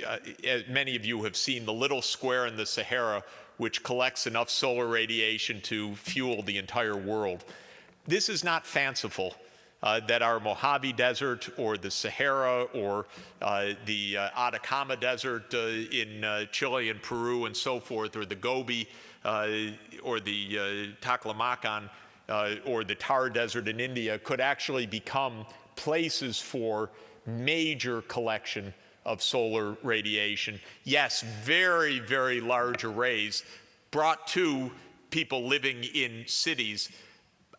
as many of you have seen, the little square in the Sahara, which collects enough solar radiation to fuel the entire world. This is not fanciful. That our Mojave Desert or the Sahara or the Atacama Desert in Chile and Peru and so forth, or the Gobi or the Taklamakan or the Thar Desert in India could actually become places for major collection of solar radiation. Yes, very, very large arrays brought to people living in cities.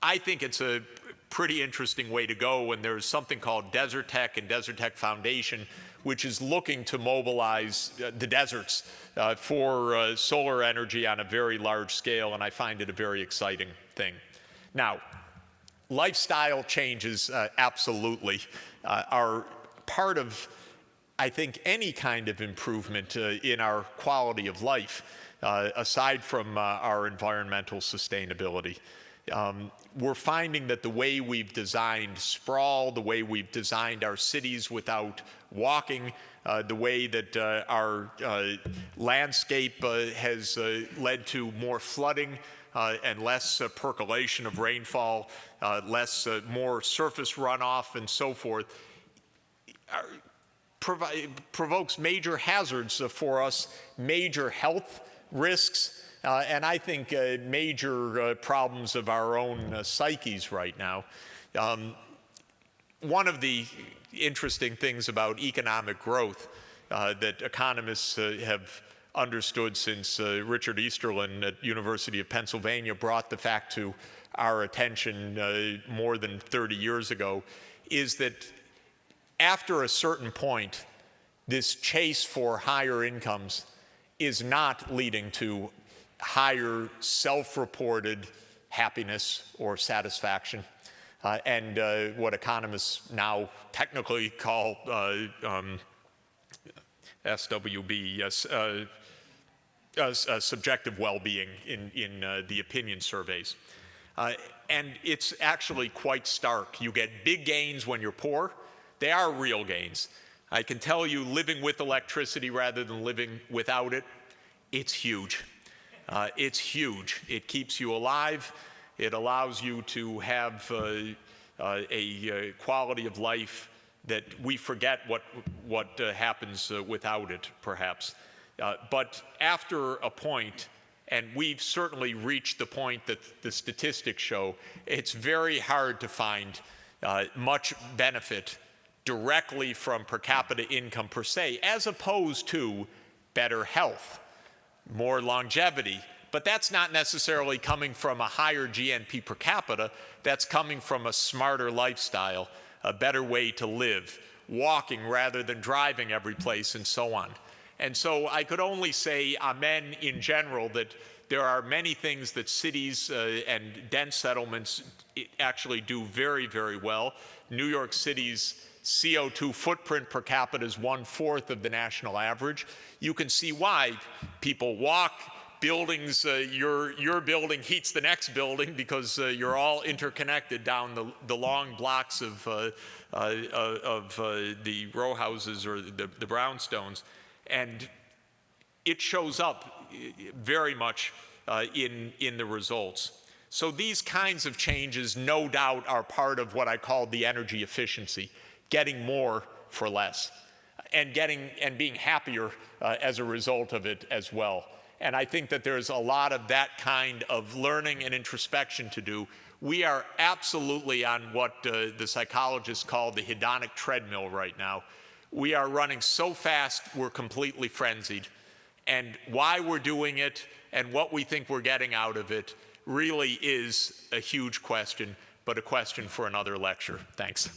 I think it's a pretty interesting way to go, and there's something called Desert Tech and Desert Tech Foundation, which is looking to mobilize the deserts for solar energy on a very large scale, and I find it a very exciting thing. Now, lifestyle changes absolutely are part of, I think, any kind of improvement in our quality of life, aside from our environmental sustainability. We're finding that the way we've designed sprawl, the way we've designed our cities without walking, the way that our landscape has led to more flooding and less percolation of rainfall, more surface runoff and so forth, provokes major hazards for us, major health risks, and I think major problems of our own psyches right now. One of the interesting things about economic growth that economists have understood since Richard Easterlin at University of Pennsylvania brought the fact to our attention more than 30 years ago is that after a certain point, this chase for higher incomes is not leading to higher self-reported happiness or satisfaction. And what economists now technically call SWB, subjective well-being in the opinion surveys. And it's actually quite stark. You get big gains when you're poor. They are real gains. I can tell you, living with electricity rather than living without it, it's huge. It's huge. It keeps you alive. It allows you to have a quality of life that we forget what happens without it, perhaps. But after a point, and we've certainly reached the point that the statistics show, it's very hard to find much benefit directly from per capita income per se, as opposed to better health, more longevity. But that's not necessarily coming from a higher GNP per capita. That's coming from a smarter lifestyle, a better way to live, walking rather than driving every place, and so on. And so I could only say amen in general that there are many things that cities and dense settlements actually do very, very well. New York City's CO2 footprint per capita is 1/4 of the national average. You can see why people walk, buildings, your building heats the next building because you're all interconnected down the long blocks of the row houses or the brownstones. And it shows up very much in the results. So these kinds of changes, no doubt, are part of what I call the energy efficiency, getting more for less, and being happier as a result of it as well. And I think that there's a lot of that kind of learning and introspection to do. We are absolutely on what the psychologists call the hedonic treadmill right now. We are running so fast, we're completely frenzied. And why we're doing it and what we think we're getting out of it really is a huge question, but a question for another lecture. Thanks.